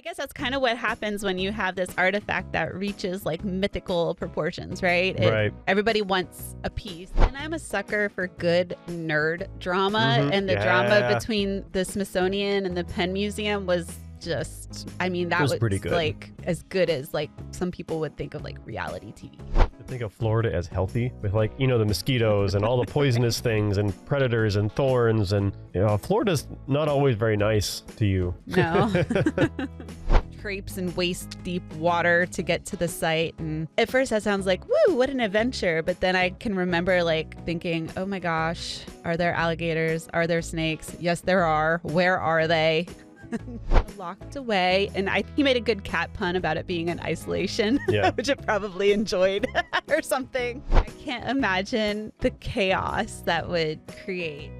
I guess that's kind of what happens when you have this artifact that reaches like mythical proportions, right? Right. Everybody wants a piece. And I'm a sucker for good nerd drama. Mhm. And the Yeah. drama between the Smithsonian and the Penn Museum was just, I mean, that was pretty good. like as good as like some people would think of like reality TV. I think of Florida as healthy with like, the mosquitoes and all the poisonous things and predators and thorns. And Florida's not always very nice to you. No. Crepes and waist deep water to get to the site, and at first that sounds like woo, what an adventure, but then I can remember like thinking, oh my gosh, are there alligators, are there snakes? Yes there are. Where are they? Locked away. And he made a good cat pun about it being in isolation. Yeah. Which I probably enjoyed or something. I can't imagine the chaos that would create.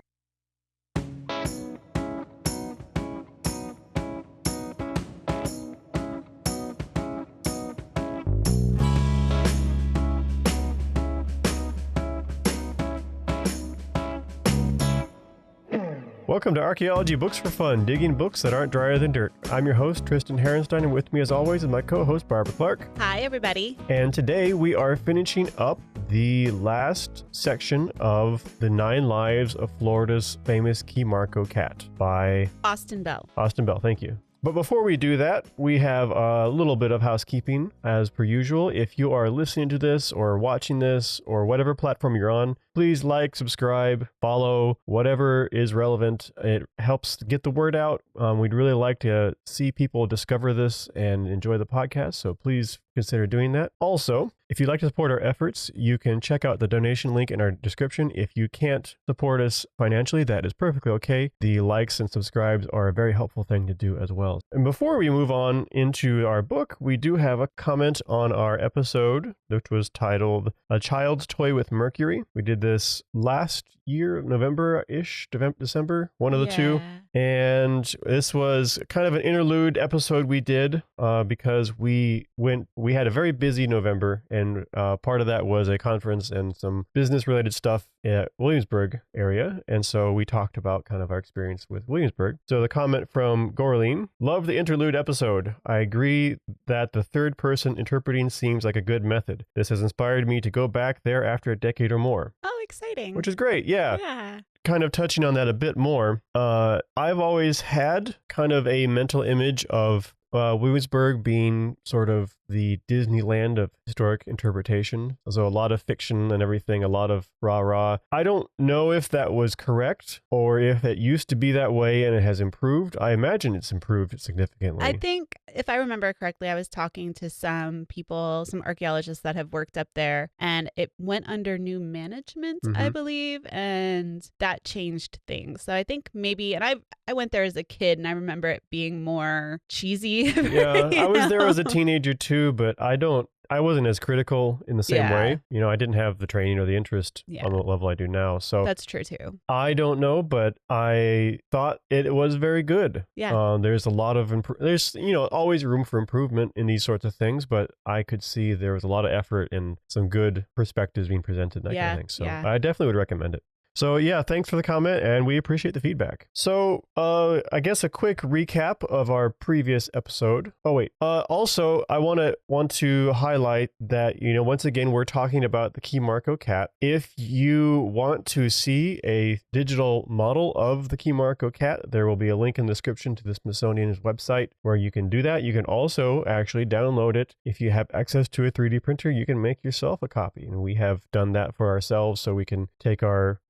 Welcome to Archaeology Books for Fun, digging books that aren't drier than dirt. I'm your host, Tristan Herenstein, and with me as always is my co-host, Barbara Clark. Hi, everybody. And today we are finishing up the last section of The 9 Lives of Florida's Famous Key Marco Cat by Austin Bell. Austin Bell, thank you. But before we do that, we have a little bit of housekeeping as per usual. If you are listening to this or watching this or whatever platform you're on, please like, subscribe, follow, whatever is relevant. It helps get the word out. We'd really like to see people discover this and enjoy the podcast, so please consider doing that. Also, if you'd like to support our efforts, you can check out the donation link in our description. If you can't support us financially, that is perfectly okay. The likes and subscribes are a very helpful thing to do as well. And before we move on into our book, we do have a comment on our episode, which was titled A Child's Toy with Mercury. We did this last year, November-ish, December, one of the two. And this was kind of an interlude episode we did because we had a very busy November, and part of that was a conference and some business related stuff at Williamsburg area. And so we talked about kind of our experience with Williamsburg. So the comment from Gorleen: love the interlude episode. I agree that the third person interpreting seems like a good method. This has inspired me to go back there after a decade or more. Oh, exciting. Which is great. Yeah. Kind of touching on that a bit more, I've always had kind of a mental image of Williamsburg being sort of the Disneyland of historic interpretation. So a lot of fiction and everything, a lot of rah-rah. I don't know if that was correct or if it used to be that way and it has improved. I imagine it's improved significantly. I think, if I remember correctly, I was talking to some people, some archaeologists that have worked up there, and it went under new management, I believe, and that changed things. So I think maybe, and I went there as a kid, and I remember it being more cheesy. Yeah, I was there as a teenager too, but I wasn't as critical in the same way. I didn't have the training or the interest on the level I do now. So that's true too. I don't know, but I thought it was very good. Yeah. There's a lot of, there's, always room for improvement in these sorts of things, but I could see there was a lot of effort and some good perspectives being presented and that kind of thing. So I definitely would recommend it. So yeah, thanks for the comment, and we appreciate the feedback. So I guess a quick recap of our previous episode. Oh wait, also I want to highlight that once again we're talking about the Key Marco cat. If you want to see a digital model of the Key Marco cat, there will be a link in the description to the Smithsonian's website where you can do that. You can also actually download it. If you have access to a 3D printer, you can make yourself a copy, and we have done that for ourselves so we can take our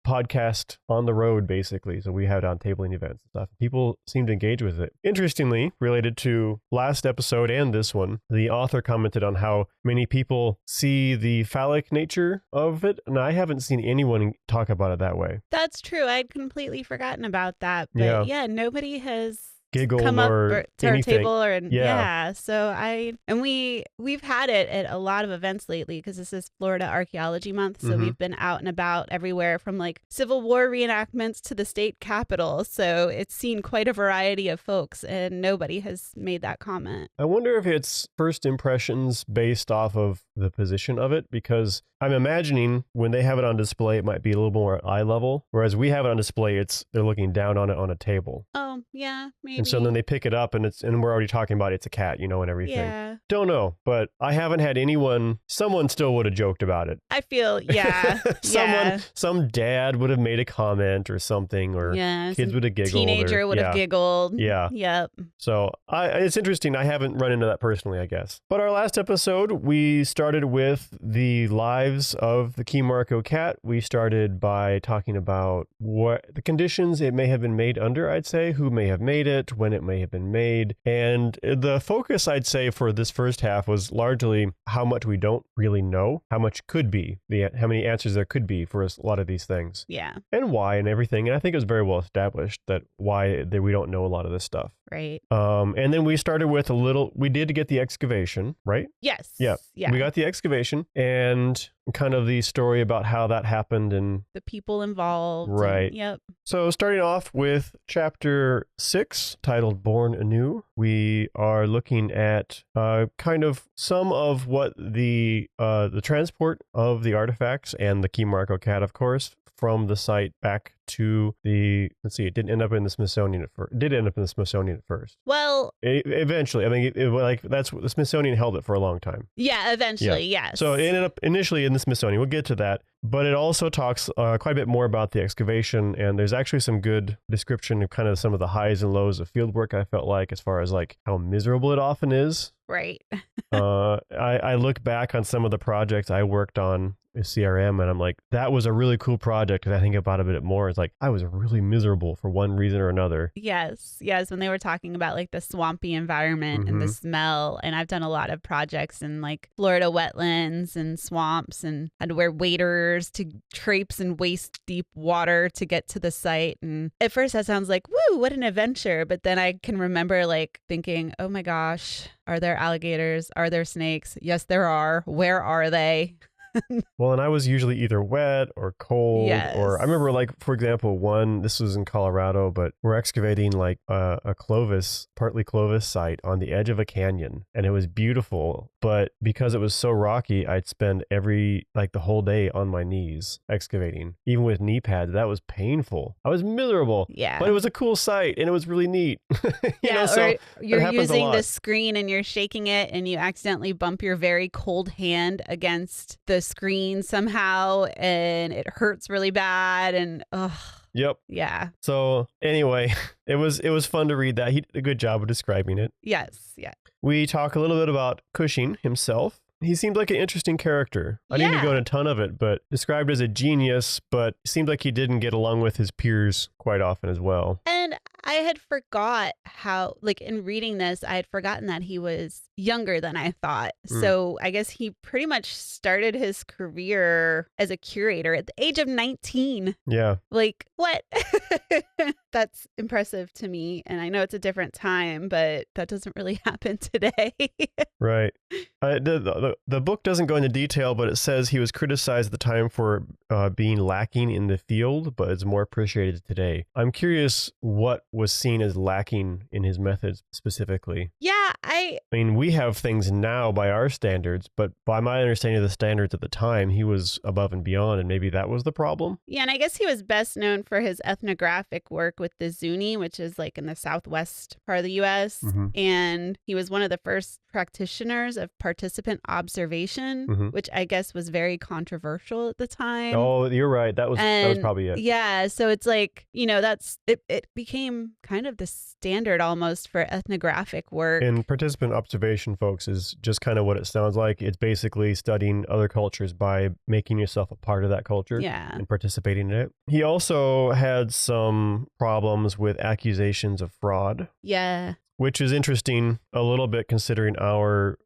podcast on the road, basically. So we had on tabling events and stuff. People seem to engage with it. Interestingly, related to last episode and this one, the author commented on how many people see the phallic nature of it, and I haven't seen anyone talk about it that way. That's true. I'd completely forgotten about that. But yeah nobody has giggled come up or to anything. Our table or so we've had it at a lot of events lately because this is Florida Archaeology Month, so we've been out and about everywhere from like Civil War reenactments to the state capitol, so it's seen quite a variety of folks and nobody has made that comment. I wonder if it's first impressions based off of the position of it, because I'm imagining when they have it on display, it might be a little more eye level, whereas we have it on display, they're looking down on it on a table. Oh, yeah, maybe. And so then they pick it up, and we're already talking about it's a cat, and everything. Yeah. Don't know, but I haven't had someone still would have joked about it. I feel, yeah. Some dad would have made a comment or something, or kids would have giggled. Teenager would have giggled. Yeah. Yep. So it's interesting. I haven't run into that personally, I guess. But our last episode, we started with the lives of the Key Marco cat. We started by talking about what the conditions it may have been made under, I'd say, who may have made it, when it may have been made. And the focus, I'd say, for this first half was largely how much we don't really know, how much could be, how many answers there could be for a lot of these things. Yeah. And why and everything. And I think it was very well established that we don't know a lot of this stuff. Right. And then we started with we did get the excavation, right? Yes. Yeah. Yeah. We got the excavation and kind of the story about how that happened and the people involved. Right. Yep. So starting off with chapter 6, titled Born Anew, we are looking at kind of some of what the transport of the artifacts and the Key Marco cat, of course, from the site back to it didn't end up in the Smithsonian at first. It did end up in the Smithsonian at first. Well, eventually, I mean, that's what the Smithsonian held it for a long time. Yeah, eventually, yes. So it ended up initially in the Smithsonian. We'll get to that. But it also talks quite a bit more about the excavation, and there's actually some good description of kind of some of the highs and lows of field work, I felt like, as far as like how miserable it often is. Right. I look back on some of the projects I worked on with CRM, and I'm like, that was a really cool project, because I think about it a bit more. It's like, I was really miserable for one reason or another. Yes. When they were talking about like the swampy environment and the smell, and I've done a lot of projects in like Florida wetlands and swamps, and had to wear waders to traipse in waist deep water to get to the site. And at first that sounds like, woo, what an adventure. But then I can remember like thinking, oh my gosh, are there alligators? Are there snakes? Yes, there are. Where are they? Well, and I was usually either wet or cold, or I remember, like, for example, this was in Colorado, but we're excavating like a partly Clovis site on the edge of a canyon, and it was beautiful, but because it was so rocky, I'd spend the whole day on my knees excavating, even with knee pads. That was painful. I was miserable. Yeah. But it was a cool site, and it was really neat. Or you're using the screen and you're shaking it, and you accidentally bump your very cold hand against the screen somehow, and it hurts really bad, and Yep. Yeah. So anyway, it was fun to read that. He did a good job of describing it. Yes. Yeah. We talk a little bit about Cushing himself. He seemed like an interesting character. I didn't go into a ton of it, but described as a genius, but seemed like he didn't get along with his peers quite often as well. And I had forgot how, like, in reading this, I had forgotten that he was younger than I thought. So I guess he pretty much started his career as a curator at the age of 19. Yeah. Like, what? That's impressive to me. And I know it's a different time, but that doesn't really happen today. Right. The book doesn't go into detail, but it says he was criticized at the time for being lacking in the field, but is more appreciated today. I'm curious what was seen as lacking in his methods specifically. Yeah, I mean, we have things now by our standards, but by my understanding of the standards at the time, he was above and beyond, and maybe that was the problem. Yeah, and I guess he was best known for his ethnographic work with the Zuni, which is like in the southwest part of the U.S. And he was one of the first practitioners of participant observation, which I guess was very controversial at the time. Oh, you're right. That was probably it. Yeah, so it's like, it became kind of the standard almost for ethnographic work. And participant observation, folks, is just kind of what it sounds like. It's basically studying other cultures by making yourself a part of that culture and participating in it. He also had some problems with accusations of fraud. Yeah. Which is interesting a little bit considering our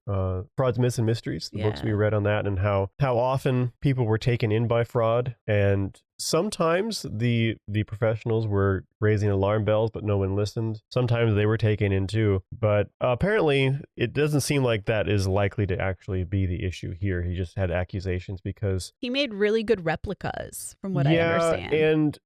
Frauds, Myths, and Mysteries, the books we read on that, and how often people were taken in by fraud and sometimes the professionals were raising alarm bells, but no one listened. Sometimes they were taken in too. But apparently, it doesn't seem like that is likely to actually be the issue here. He just had accusations because he made really good replicas, from what I understand. And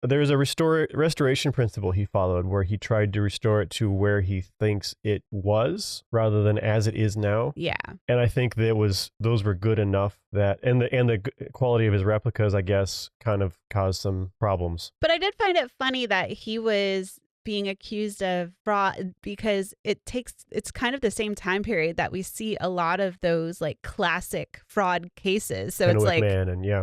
there's a restoration principle he followed where he tried to restore it to where he thinks it was rather than as it is now. Yeah. And I think those were good enough that, and the quality of his replicas, I guess, kind of caused some problems. But I did find it funny that he was being accused of fraud because it's kind of the same time period that we see a lot of those like classic fraud cases. So it's like,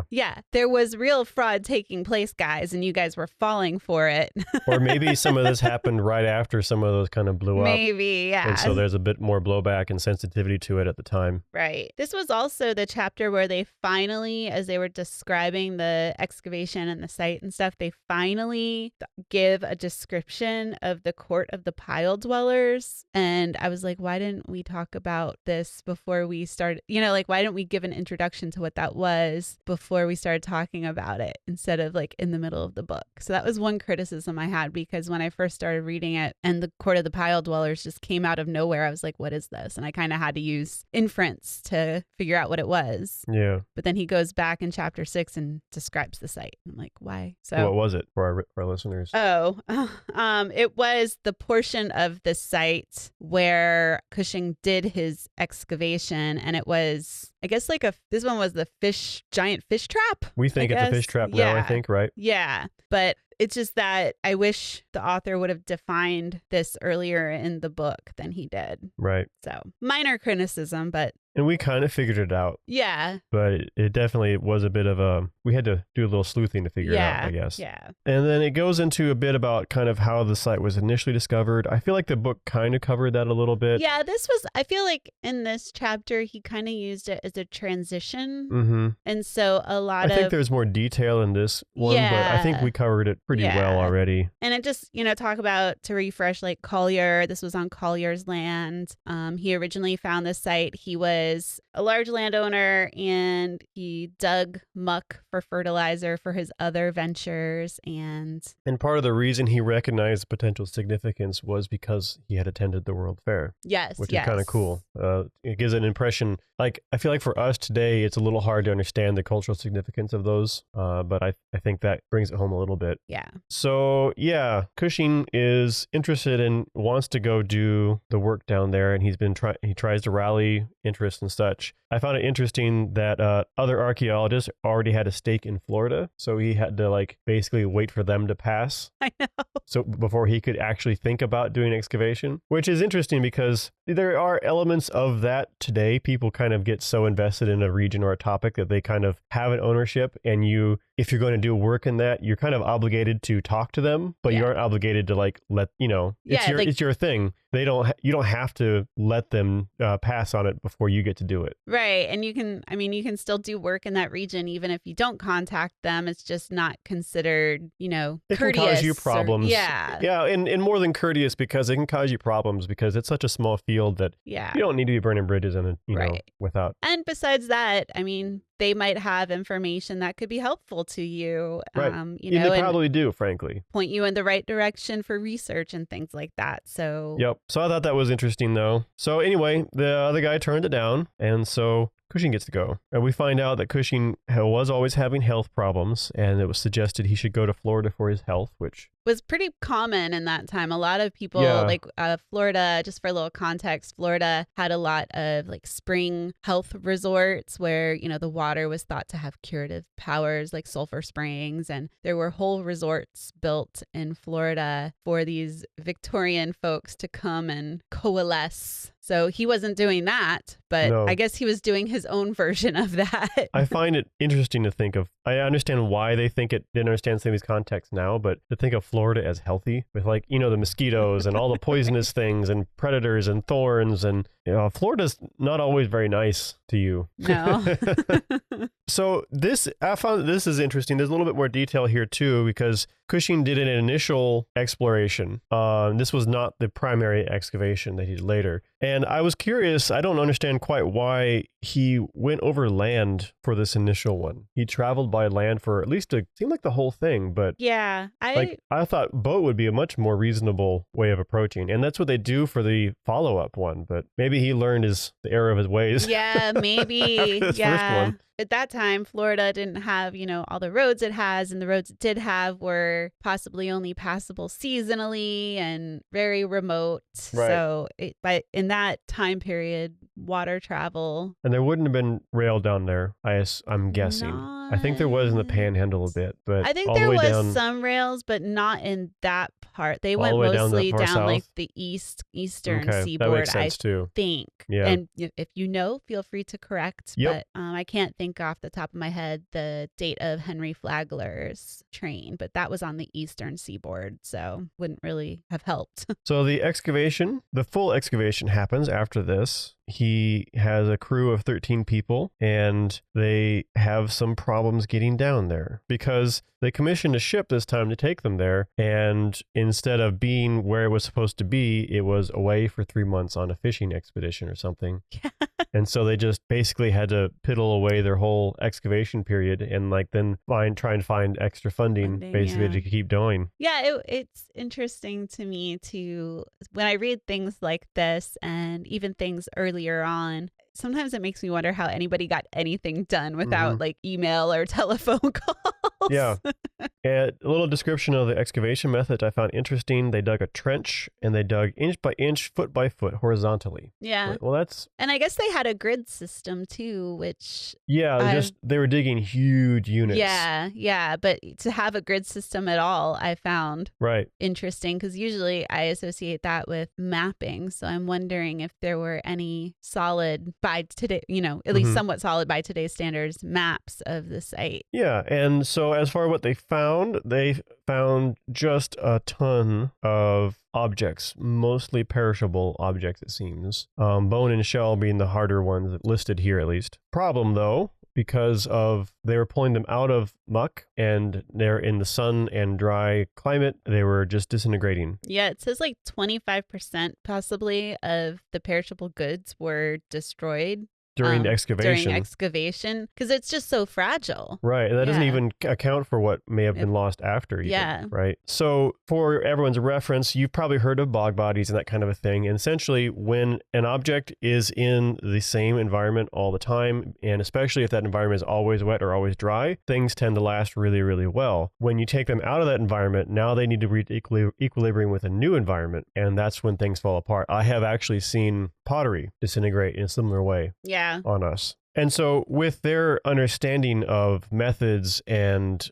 yeah, there was real fraud taking place, guys, and you guys were falling for it. Or maybe some of this happened right after some of those kind of blew up. Maybe, yeah. And so there's a bit more blowback and sensitivity to it at the time. Right. This was also the chapter where they finally, as they were describing the excavation and the site and stuff, they finally give a description of the court of the pile dwellers. And I was like, why didn't we talk about this before we started? Like, why didn't we give an introduction to what that was before we started talking about it instead of like in the middle of the book? So that was one criticism I had, because when I first started reading it and the court of the pile dwellers just came out of nowhere, I was like, what is this? And I kind of had to use inference to figure out what it was. Yeah. But then he goes back in chapter 6 and describes the site. I'm like, why? So what was it for our listeners? It was the portion of the site where Cushing did his excavation, and it was, I guess, this one was the giant fish trap. We think it's a fish trap now, I think, right? Yeah, but it's just that I wish the author would have defined this earlier in the book than he did. Right. So minor criticism, but. And we kind of figured it out. Yeah. But it definitely was a bit of we had to do a little sleuthing to figure it out, I guess. Yeah. And then it goes into a bit about kind of how the site was initially discovered. I feel like the book kind of covered that a little bit. Yeah, I feel like in this chapter, he kind of used it as a transition. Mm-hmm. And so I think there's more detail in this one, but I think we covered it pretty well already. And it just, talk about, to refresh, like Collier, this was on Collier's land. He originally found this site. He was a large landowner and he dug muck for fertilizer for his other ventures. And part of the reason he recognized potential significance was because he had attended the World Fair. Yes. Which is kind of cool. It gives an impression, like, I feel like for us today, it's a little hard to understand the cultural significance of those. But I think that brings it home a little bit. Yeah. So, yeah, Cushing is interested and wants to go do the work down there. And he tries to rally interest and such. I found it interesting that other archaeologists already had a stake in Florida. So he had to basically wait for them to pass. I know. So before he could actually think about doing excavation, which is interesting because there are elements of that today. People kind of get so invested in a region or a topic that they kind of have an ownership, and if you're going to do work in that, you're kind of obligated to talk to them, but you aren't obligated to it's your thing. You don't have to let them pass on it before you get to do it. Right. And you can still do work in that region even if you don't contact them. It's just not considered, courteous. It can cause you problems. Yeah, and more than courteous, because it can cause you problems because it's such a small field that you don't need to be burning bridges without. And besides that, they might have information that could be helpful to you. Right. They probably do, frankly. Point you in the right direction for research and things like that. So. Yep. So I thought that was interesting, though. So anyway, the other guy turned it down, and so Cushing gets to go. And we find out that Cushing was always having health problems, and it was suggested he should go to Florida for his health, which was pretty common in that time. A lot of people, Florida, just for a little context, Florida had a lot of spring health resorts where, the water was thought to have curative powers, like sulfur springs. And there were whole resorts built in Florida for these Victorian folks to come and coalesce. So he wasn't doing that, but I guess he was doing his own version of that. I find it interesting to think of. I understand why they think it, didn't understand some of these contexts now, but to think of Florida as healthy with the mosquitoes and all the poisonous things and predators and thorns, and Florida's not always very nice to you. No. So I found this is interesting. There's a little bit more detail here too, because Cushing did an initial exploration. This was not the primary excavation that he did later. And And I was curious, I don't understand quite why he went over land for this initial one. He traveled by land for at least it seemed like the whole thing, but Yeah, I thought boat would be a much more reasonable way of approaching. And that's what they do for the follow-up one, but maybe he learned the error of his ways. Yeah, maybe. After this first one. At that time, Florida didn't have, all the roads it has, and the roads it did have were possibly only passable seasonally and very remote. Right. So in that time period, water travel. And there wouldn't have been rail down there, I'm guessing. I think there was in the Panhandle a bit, but I think all there the way was down, some rails, but not in that part. They went the way mostly down down like south? the eastern Okay, that seaboard, makes sense too. think. Yeah. And if you know, feel free to correct. Yep. But I can't think off the top of my head the date of Henry Flagler's train, but that was on the eastern seaboard, so wouldn't really have helped. So the full excavation happens after this. He has a crew of 13 people, and they have some problems getting down there because they commissioned a ship this time to take them there. And instead of being where it was supposed to be, it was away for 3 months on a fishing expedition or something. And so they just basically had to piddle away their whole excavation period and then try and find extra funding basically to keep going. Yeah, it's interesting to me when I read things like this and even things earlier on. Sometimes it makes me wonder how anybody got anything done without email or telephone calls. Yeah. And a little description of the excavation method I found interesting. They dug a trench and they dug inch by inch, foot by foot, horizontally. Yeah. Well, that's... And I guess they had a grid system too, which... Yeah, they were digging huge units. Yeah. But to have a grid system at all, I found interesting because usually I associate that with mapping. So I'm wondering if there were any solid by today, at least somewhat solid by today's standards, maps of the site. Yeah. And so as far as what they found just a ton of objects, mostly perishable objects, it seems. Bone and shell being the harder ones listed here, at least. Problem, though, because they were pulling them out of muck and they're in the sun and dry climate, they were just disintegrating. Yeah, it says 25% possibly of the perishable goods were destroyed. During the excavation. Because it's just so fragile. Right. And that doesn't even account for what may have been lost after. Even, right. So for everyone's reference, you've probably heard of bog bodies and that kind of a thing. And essentially, when an object is in the same environment all the time, and especially if that environment is always wet or always dry, things tend to last really, really well. When you take them out of that environment, now they need to reach equilibrium with a new environment. And that's when things fall apart. I have actually seen pottery disintegrate in a similar way. Yeah. On us. And so with their understanding of methods and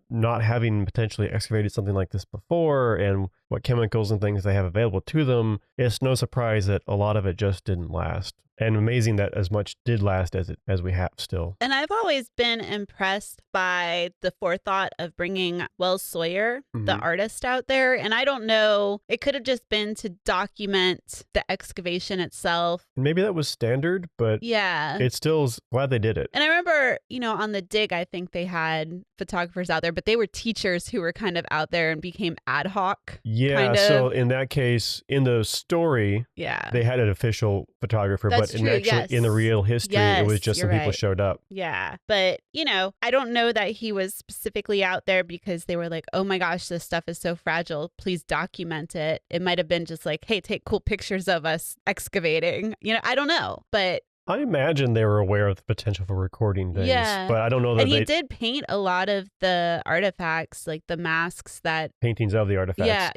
not having potentially excavated something like this before and what chemicals and things they have available to them, it's no surprise that a lot of it just didn't last. And amazing that as much did last as we have still. And I've always been impressed by the forethought of bringing Wells Sawyer, the artist, out there. And I don't know, it could have just been to document the excavation itself. Maybe that was standard, but it's still glad they did it. And I remember, on the dig, I think they had photographers out there, but they were teachers who were kind of out there and became ad hoc. Yeah, so in that case, in the story, they had an official photographer, but in the real history, it was just some people showed up. Yeah, but I don't know that he was specifically out there because they were like, oh my gosh, this stuff is so fragile, please document it. It might have been just like, hey, take cool pictures of us excavating. I don't know, but I imagine they were aware of the potential for recording things, but I don't know that and he did paint a lot of the artifacts, like the masks paintings of the artifacts.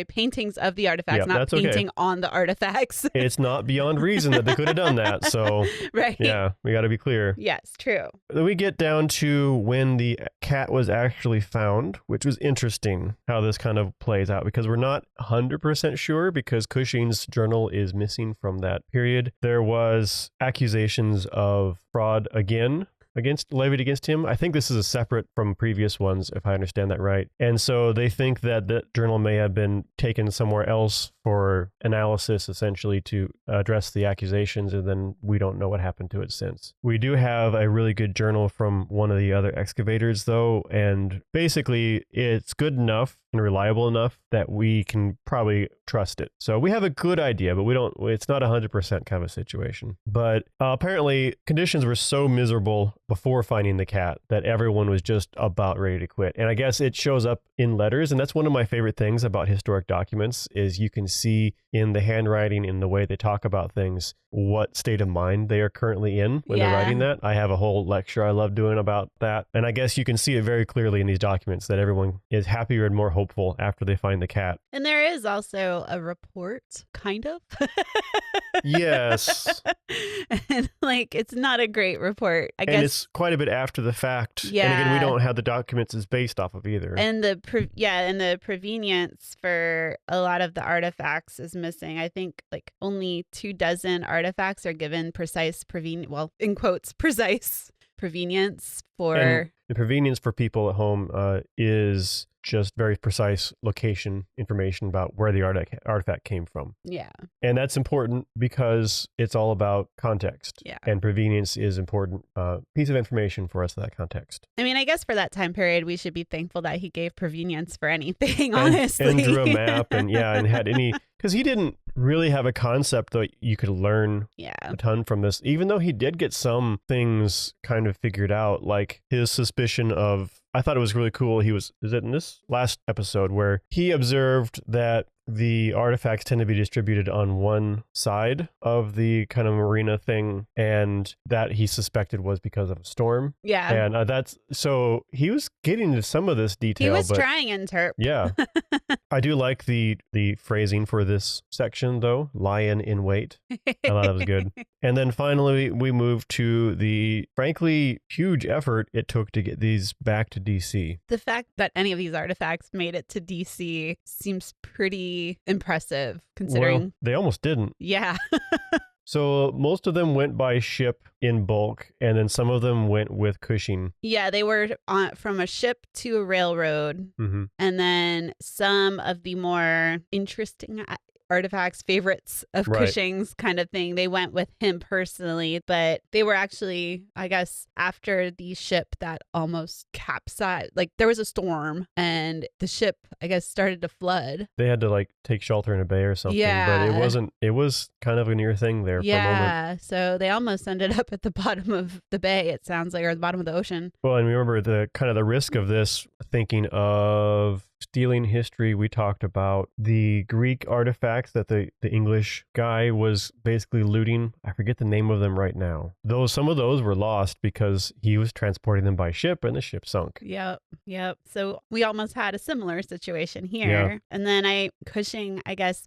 Paintings of the artifacts, not painting on the artifacts. It's not beyond reason that they could have done that, so yeah, we got to be clear. Yes, true. Then we get down to when the cat was actually found, which was interesting how this kind of plays out because we're not 100% sure because Cushing's journal is missing from that period. There was accusations of fraud levied against him. I think this is a separate from previous ones, if I understand that right. And so they think that the journal may have been taken somewhere else for analysis, essentially to address the accusations, and then we don't know what happened to it since. We do have a really good journal from one of the other excavators, though, and basically it's good enough and reliable enough that we can probably trust it. So we have a good idea, but it's not 100% kind of a situation. But apparently conditions were so miserable before finding the cat that everyone was just about ready to quit. And I guess it shows up in letters. And that's one of my favorite things about historic documents is you can see in the handwriting, in the way they talk about things, what state of mind they are currently in when they're writing that. I have a whole lecture I love doing about that. And I guess you can see it very clearly in these documents that everyone is happier and more hopeful after they find the cat. And there is also a report, kind of. Yes. And like, it's not a great report, I guess. And it's quite a bit after the fact. Yeah. And again, we don't have the documents it's based off of either. And the provenience for a lot of the artifacts is missing. I think like only 24 artifacts are given precise in quotes, precise provenience for. And the provenience for people at home is just very precise location information about where the artifact came from. Yeah. And that's important because it's all about context. Yeah. And provenience is important piece of information for us in that context. I mean, I guess for that time period, we should be thankful that he gave provenience for anything, honestly. And drew a map and had any, because he didn't really have a concept that you could learn a ton from this, even though he did get some things kind of figured out, like his suspicion of, I thought it was really cool. Is it in this last episode where he observed that the artifacts tend to be distributed on one side of the kind of marina thing, and that he suspected was because of a storm. Yeah. And so he was getting to some of this detail. He was trying interp. Yeah. I do like the phrasing for this section, though. Lion in wait. I thought that was good. And then finally, we move to the, frankly, huge effort it took to get these back to DC. The fact that any of these artifacts made it to DC seems pretty impressive, considering. Well, they almost didn't. Yeah. So most of them went by ship in bulk, and then some of them went with Cushing. Yeah, they were from a ship to a railroad. Mm-hmm. And then some of the more interesting artifacts, favorites of Cushing's kind of thing, they went with him personally, but they were actually, I guess, after the ship that almost capsized, like there was a storm and the ship, I guess, started to flood. They had to like take shelter in a bay or something, but it was kind of a near thing there for a moment. Yeah, so they almost ended up at the bottom of the bay, it sounds like, or the bottom of the ocean. Well, and remember the kind of the risk of this, thinking of stealing history, we talked about the Greek artifacts that the English guy was basically looting. I forget the name of them right now. Some of those were lost because he was transporting them by ship and the ship sunk. Yep. So we almost had a similar situation here. Yeah. And then Cushing, I guess,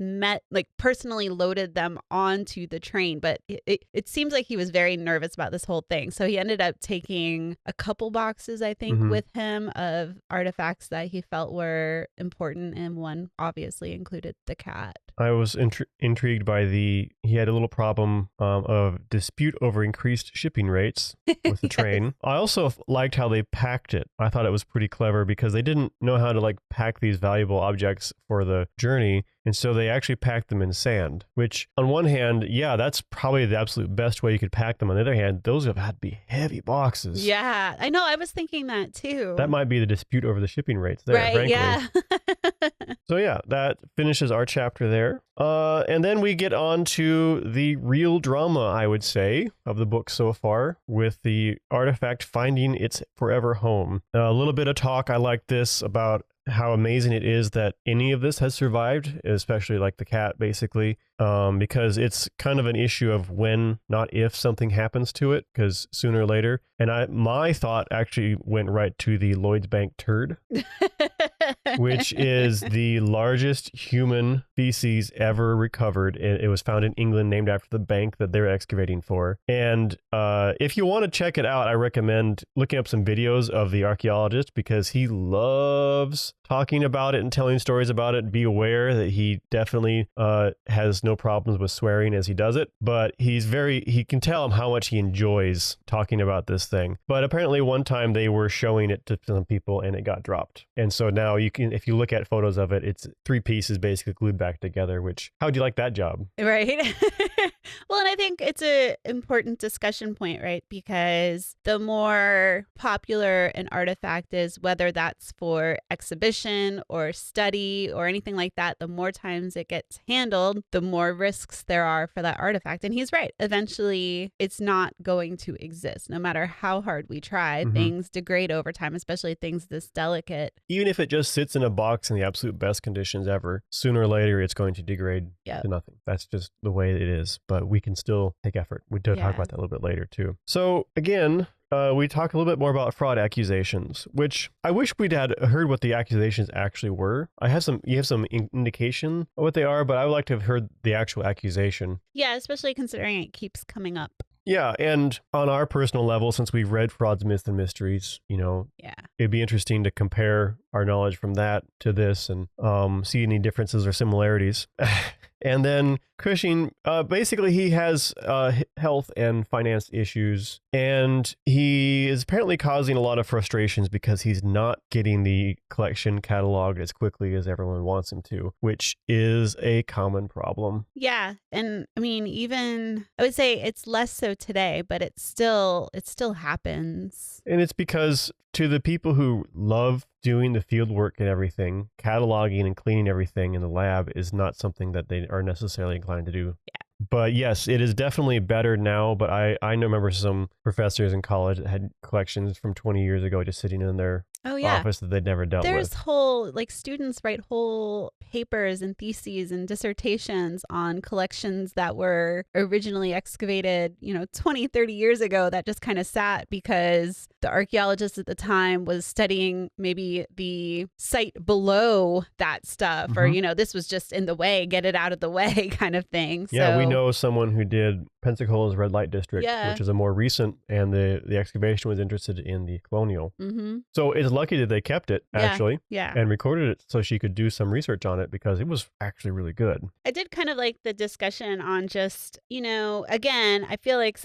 personally loaded them onto the train, but it seems like he was very nervous about this whole thing. So he ended up taking a couple boxes, I think, with him of artifacts that he felt were important, and one obviously included the cat. I was intrigued by he had a little problem of dispute over increased shipping rates with the train. I also liked how they packed it. I thought it was pretty clever because they didn't know how to like pack these valuable objects for the journey. And so they actually packed them in sand, which on one hand, yeah, that's probably the absolute best way you could pack them. On the other hand, those have had to be heavy boxes. Yeah, I know. I was thinking that too. That might be the dispute over the shipping rates there, right, frankly. Yeah. So yeah, that finishes our chapter there. And then we get on to the real drama, I would say, of the book so far, with the artifact finding its forever home. A little bit of talk, I like this, about how amazing it is that any of this has survived, especially like the cat, basically, because it's kind of an issue of when, not if, something happens to it, because sooner or later. And my thought actually went right to the Lloyd's Bank turd, which is the largest human feces ever recovered. It was found in England, named after the bank that they're excavating for. And if you want to check it out, I recommend looking up some videos of the archaeologist, because he loves talking about it and telling stories about it. Be aware that he definitely has no problems with swearing as he does it, but he can tell him how much he enjoys talking about this thing. But apparently one time they were showing it to some people and it got dropped. And so now you can, if you look at photos of it, it's 3 pieces basically glued back together, which, how would you like that job? Right. Well, and I think it's a important discussion point, right? Because the more popular an artifact is, whether that's for exhibition or study or anything like that, the more times it gets handled, the more risks there are for that artifact. And he's right. Eventually, it's not going to exist. No matter how hard we try, things degrade over time, especially things this delicate. Even if it just sits in a box in the absolute best conditions ever, sooner or later, it's going to degrade to nothing. That's just the way it is. But we can still take effort. We do talk about that a little bit later too. So again, we talk a little bit more about fraud accusations, which I wish we'd had heard what the accusations actually were. You have some indication of what they are, but I would like to have heard the actual accusation. Yeah, especially considering it keeps coming up. Yeah, and on our personal level, since we've read Frauds, Myths, and Mysteries, it'd be interesting to compare our knowledge from that to this and see any differences or similarities. And then Cushing, basically he has health and finance issues, and he is apparently causing a lot of frustrations because he's not getting the collection cataloged as quickly as everyone wants him to, which is a common problem. Yeah, and I mean, even I would say it's less so today, but it still happens. And it's because to the people who love doing the field work and everything, cataloging and cleaning everything in the lab is not something that they are necessarily inclined to do. Yeah. But yes, it is definitely better now. But I remember some professors in college that had collections from 20 years ago just sitting in their office that they'd never dealt with. There's whole, students write whole papers and theses and dissertations on collections that were originally excavated, 20, 30 years ago that just kind of sat because the archaeologist at the time was studying maybe the site below that stuff, or, this was just in the way, get it out of the way kind of thing. Yeah, we know someone who did Pensacola's Red Light District, which is a more recent, and the excavation was interested in the colonial. So it's lucky that they kept it, actually, and recorded it so she could do some research on it because it was actually really good. I did kind of like the discussion on just, again, I feel like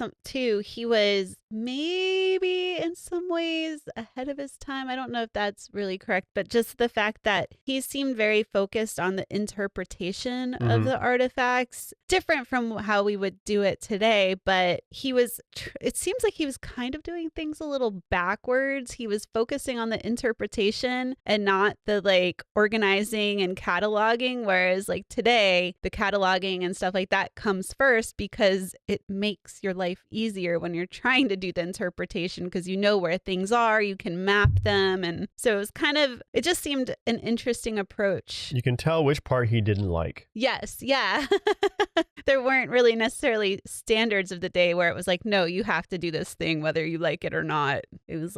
he was maybe in some ways ahead of his time. I don't know if that's really correct, but just the fact that he seemed very focused on the interpretation of the artifacts, different from how we would do it today, but it seems like he was kind of doing things a little backwards. He was focusing on the interpretation and not the organizing and cataloging, whereas today the cataloging and stuff like that comes first because it makes your life easier when you're trying to do the interpretation because you know where things are, you can map them, and so it just seemed an interesting approach. You can tell which part he didn't like. Yes, yeah. There weren't really necessarily standards of the day where it was no, you have to do this thing whether you like it or not. It was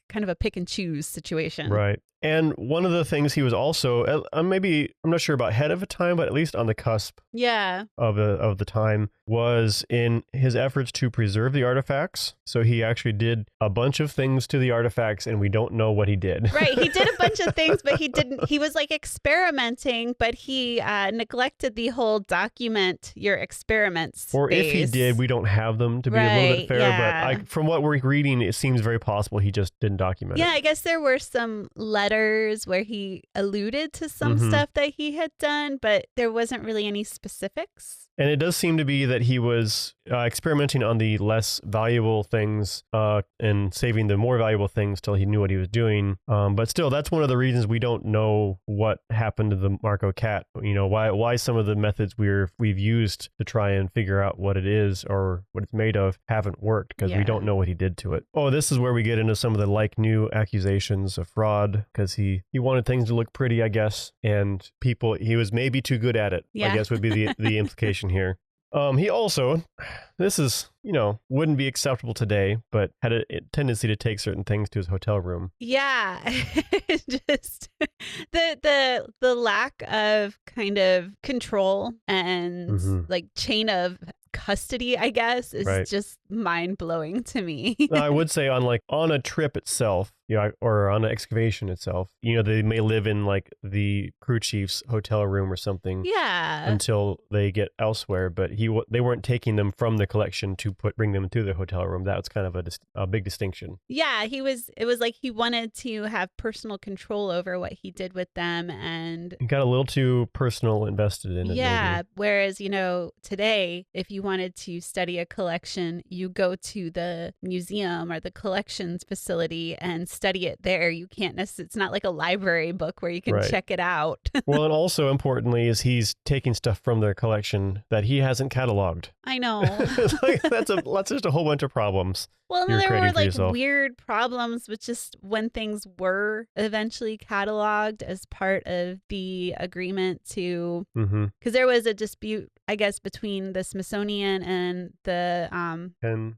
kind of a pick and choose situation. Right. And one of the things he was also, maybe, I'm not sure about ahead of a time, but at least on the cusp of the time, was in his efforts to preserve the artifacts. So he actually did a bunch of things to the artifacts, and we don't know what he did. Right. He did a bunch of things, but he was experimenting, but he neglected the whole document your experiments Or phase. If he did, we don't have them, to be a little bit fair. But from what we're reading, it seems very possible he just didn't document it. Yeah, I guess there were some letters where he alluded to some stuff that he had done, but there wasn't really any specifics. And it does seem to be that he was experimenting on the less valuable things and saving the more valuable things till he knew what he was doing. But still, that's one of the reasons we don't know what happened to the Marco cat. Why some of the methods we've used to try and figure out what it is or what it's made of haven't worked because we don't know what he did to it. Oh, this is where we get into some of the new accusations of fraud because he wanted things to look pretty, I guess, and he was maybe too good at it, I guess would be the implication here. He also, this is, wouldn't be acceptable today, but had a tendency to take certain things to his hotel room. Yeah. Just the lack of kind of control and chain of custody, I guess, is just mind blowing to me. I would say on a trip itself, or on an excavation itself. They may live in like the crew chief's hotel room or something. Yeah. Until they get elsewhere, but they weren't taking them from the collection to bring them to the hotel room. That was kind of a big distinction. Yeah, it was like he wanted to have personal control over what he did with them, and he got a little too personal invested in it. Yeah, maybe. whereas, today, if you wanted to study a collection, you go to the museum or the collections facility and study it there. You can't necessarily, it's not like a library book where you can check it out. Well, and also importantly is he's taking stuff from their collection that he hasn't cataloged. I know. That's just a whole bunch of problems. Well, no, there were like weird problems with just when things were eventually cataloged as part of the agreement to, because there was a dispute, I guess, between the Smithsonian and the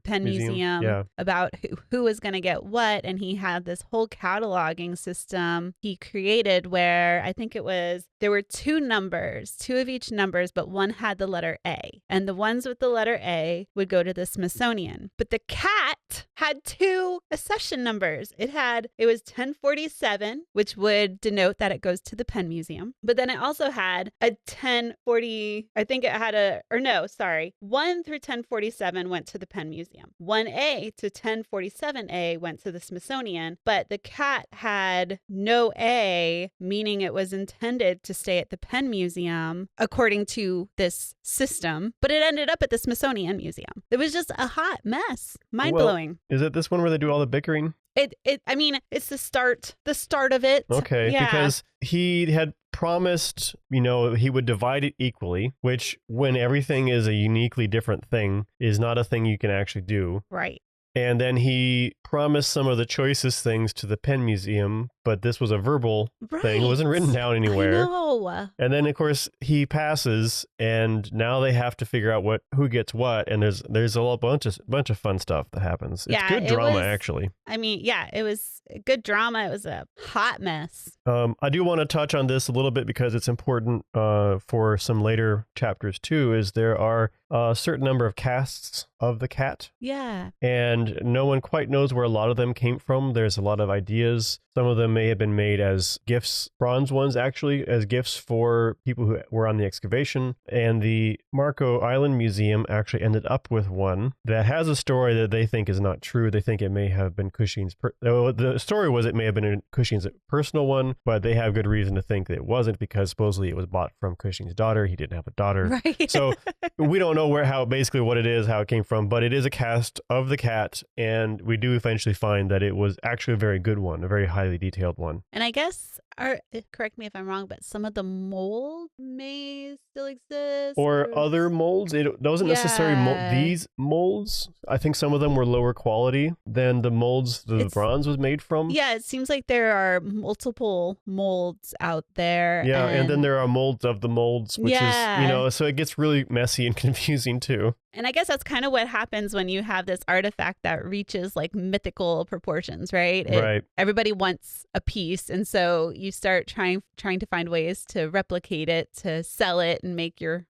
Penn Museum about who was going to get what. And he had this whole cataloging system he created where I think there were two of each numbers, but one had the letter A. And the ones with the letter A would go to the Smithsonian. But the cat had two accession numbers. It was 1047, which would denote that it goes to the Penn Museum. But then it also had a 1040, I think it had 1 through 1047 went to the Penn Museum. 1A to 1047A went to the Smithsonian, but the cat had no A, meaning it was intended to stay at the Penn Museum according to this system, but it ended up at the Smithsonian Museum. It was just a hot mess. Mind-blowing. Is it this one where they do all the bickering? It's the start of it. Okay, yeah. Because he had promised, he would divide it equally, which when everything is a uniquely different thing is not a thing you can actually do. Right. And then he promised some of the choicest things to the Penn Museum, but this was a verbal thing. It wasn't written down anywhere. I know. And then, of course, he passes, and now they have to figure out who gets what. And there's a whole bunch of fun stuff that happens. It's good drama, actually. It was good drama. It was a hot mess. I do want to touch on this a little bit because it's important for some later chapters too. Is there are a certain number of casts of the cat. Yeah. And no one quite knows where a lot of them came from. There's a lot of ideas. Some of them may have been made as gifts, bronze ones actually, as gifts for people who were on the excavation. And the Marco Island Museum actually ended up with one that has a story that they think is not true. They think it may have been Cushing's. The story was it may have been Cushing's personal one, but they have good reason to think that it wasn't because supposedly it was bought from Cushing's daughter. He didn't have a daughter. Right. So we don't know what it is, how it came from, but it is a cast of the cat. And we do eventually find that it was actually a very good one, a very highly detailed one. And I guess, correct me if I'm wrong, but some of the mold may still exist. Or other molds. It wasn't necessarily these molds. I think some of them were lower quality than the molds the bronze was made from. Yeah, it seems like there are multiple molds out there. Yeah, and then there are molds of the molds, which is, so it gets really messy and confusing too. And I guess that's kind of what happens when you have this artifact that reaches like mythical proportions, right? Right. Everybody wants a piece. And so you start trying to find ways to replicate it, to sell it and make your,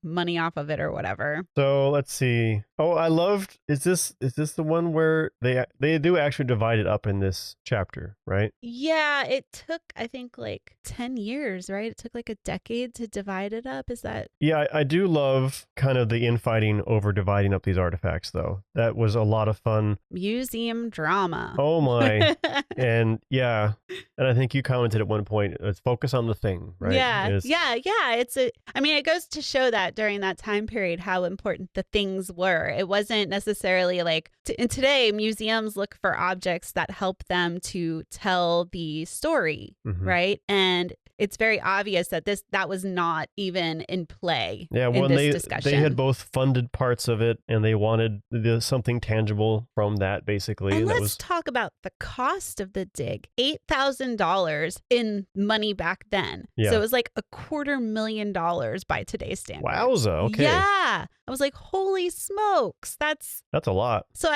money off of it or whatever. So let's see. Oh, I loved, is this the one where they do actually divide it up in this chapter, right? Yeah, it took, I think, like 10 years, right? It took like a decade to divide it up. Is that? Yeah, I do love kind of the infighting over dividing up these artifacts, though. That was a lot of fun. Museum drama. Oh my. And yeah, and I think you commented at one point, let's focus on the thing, right? Yeah. It goes to show that during that time period, how important the things were. It wasn't necessarily like, and today museums look for objects that help them to tell the story, right? And it's very obvious that that was not even in play. Yeah, in this discussion. They had both funded parts of it, and they wanted something tangible from that, basically. And let's talk about the cost of the dig. $8,000 in money back then. Yeah. So it was like $250,000 by today's standards. Wowza, okay. Yeah. I was like, holy smokes, that's a lot. so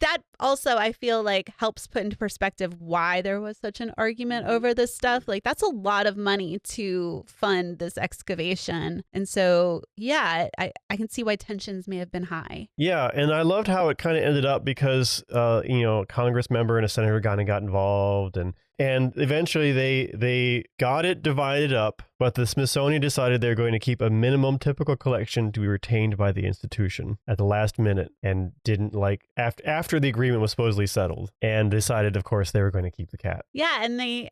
that also I feel like helps put into perspective why there was such an argument over this stuff. Like that's a lot of money to fund this excavation. And so, yeah, I can see why tensions may have been high. Yeah. And I loved how it kind of ended up because, a Congress member and a senator got involved and eventually they got it divided up, but the Smithsonian decided they're going to keep a minimum typical collection to be retained by the institution at the last minute and didn't after the agreement was supposedly settled and decided, of course, they were going to keep the cat. Yeah. And they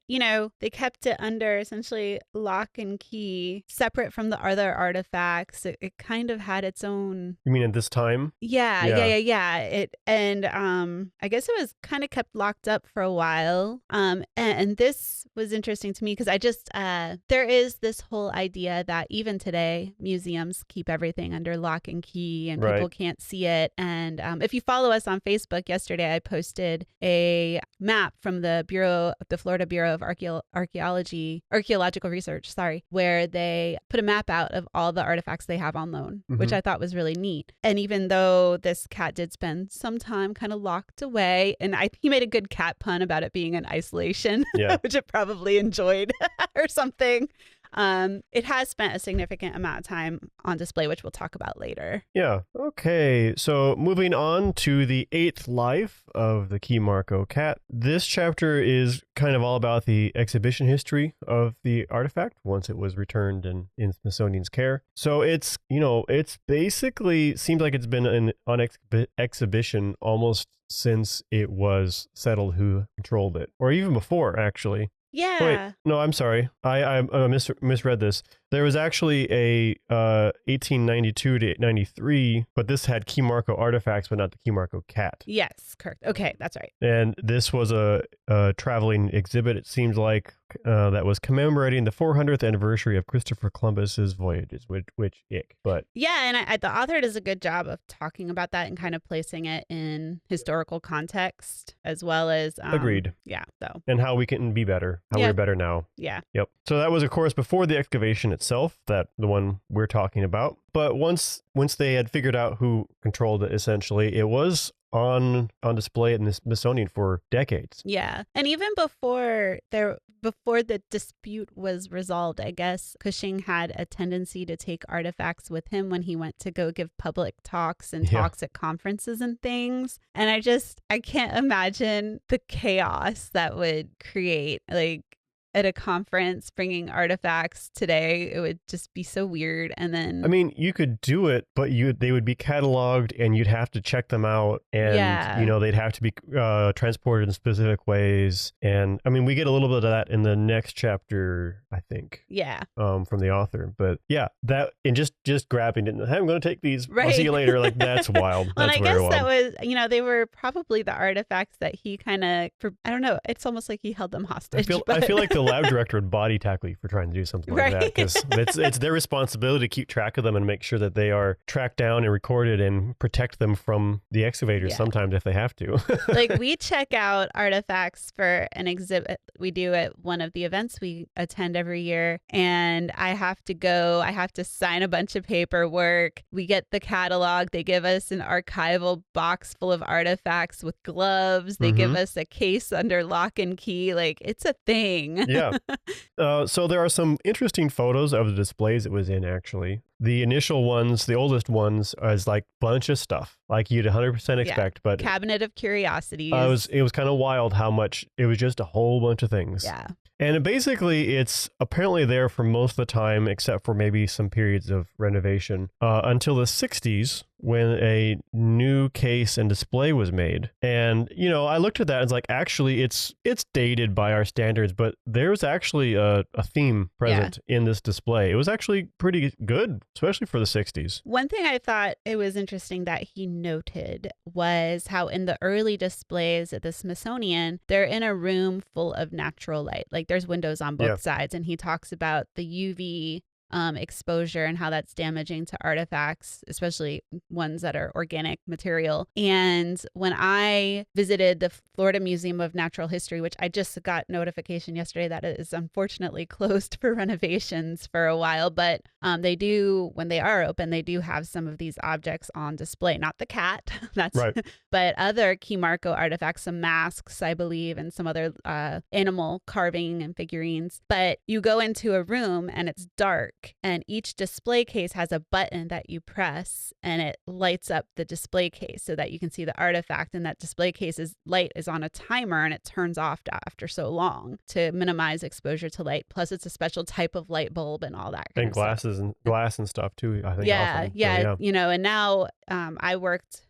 kept it under essentially lock and key, separate from the other artifacts. It kind of had its own. You mean at this time? Yeah. I guess it was kind of kept locked up for a while. And this was interesting to me because there is this whole idea that even today, museums keep everything under lock and key and people can't see it. And if you follow us on Facebook, yesterday I posted a map from the Florida Bureau of Archaeological Research, where they put a map out of all the artifacts they have on loan, which I thought was really neat. And even though this cat did spend some time kind of locked away, and he made a good cat pun about it being in isolation, which it probably enjoyed or something. It has spent a significant amount of time on display, which we'll talk about later. Yeah. Okay. So moving on to the 8th life of the Key Marco cat. This chapter is kind of all about the exhibition history of the artifact once it was returned in Smithsonian's care. So it's basically seems like it's been on exhibition almost since it was settled who controlled it, or even before, actually. Yeah. Wait, no, I'm sorry. I misread this. There was actually a 1892 to 93, but this had Key Marco artifacts, but not the Key Marco cat. Yes, correct. Okay, that's right. And this was a traveling exhibit, it seems like, that was commemorating the 400th anniversary of Christopher Columbus's voyages, which ick. But yeah, and the author does a good job of talking about that and kind of placing it in historical context as well as agreed. Yeah, so and how we can be better, how we're better now. Yeah. Yep. So that was, of course, before the excavation itself, the one we're talking about. But once they had figured out who controlled it, essentially, it was on display in the Smithsonian for decades. Yeah. And even before the dispute was resolved, I guess Cushing had a tendency to take artifacts with him when he went to go give public talks and talks at conferences and things. And I can't imagine the chaos that would create, like, at a conference bringing artifacts today. It would just be so weird. And then, I mean, you could do it, but they would be cataloged and you'd have to check them out, and they'd have to be transported in specific ways. And I mean, we get a little bit of that in the next chapter, I think. Yeah. From the author. But yeah, that, and just grabbing it, hey, I'm going to take these, I'll see you later. Like, that's wild. Well, that's I guess that was, they were probably the artifacts that he kind of, I don't know, it's almost like he held them hostage. I feel like the lab director would body tackle you for trying to do something like that, because it's their responsibility to keep track of them and make sure that they are tracked down and recorded and protect them from the excavators sometimes if they have to. Like, we check out artifacts for an exhibit we do at one of the events we attend every year, and I have to sign a bunch of paperwork. We get the catalog. They give us an archival box full of artifacts with gloves. They give us a case under lock and key. Like, it's a thing. Yeah. So there are some interesting photos of the displays it was in, actually. The initial ones, the oldest ones, is like bunch of stuff, like you'd 100% expect. But Cabinet of Curiosities. It was kind of wild how much, it was just a whole bunch of things. Yeah. And basically, it's apparently there for most of the time, except for maybe some periods of renovation, until the 60s, when a new case and display was made. And, I looked at that and it's like, actually, it's dated by our standards, but there's actually a theme present in this display. It was actually pretty good, especially for the 60s. One thing I thought it was interesting that he noted was how in the early displays at the Smithsonian, they're in a room full of natural light. Like, there's windows on both sides, and he talks about the UV exposure and how that's damaging to artifacts, especially ones that are organic material. And when I visited the Florida Museum of Natural History, which I just got notification yesterday that it is unfortunately closed for renovations for a while, but they do, when they are open, they do have some of these objects on display. Not the cat, that's Right. but other Key Marco artifacts, some masks, I believe, and some other animal carving and figurines. But you go into a room and it's dark, and each display case has a button that you press and it lights up the display case so that you can see the artifact. And that display case's light is on a timer and it turns off after so long to minimize exposure to light. Plus, it's a special type of light bulb and all that kind And of stuff. glasses and glass and stuff too, I think. Yeah, often. yeah, So, yeah. you know, and now I worked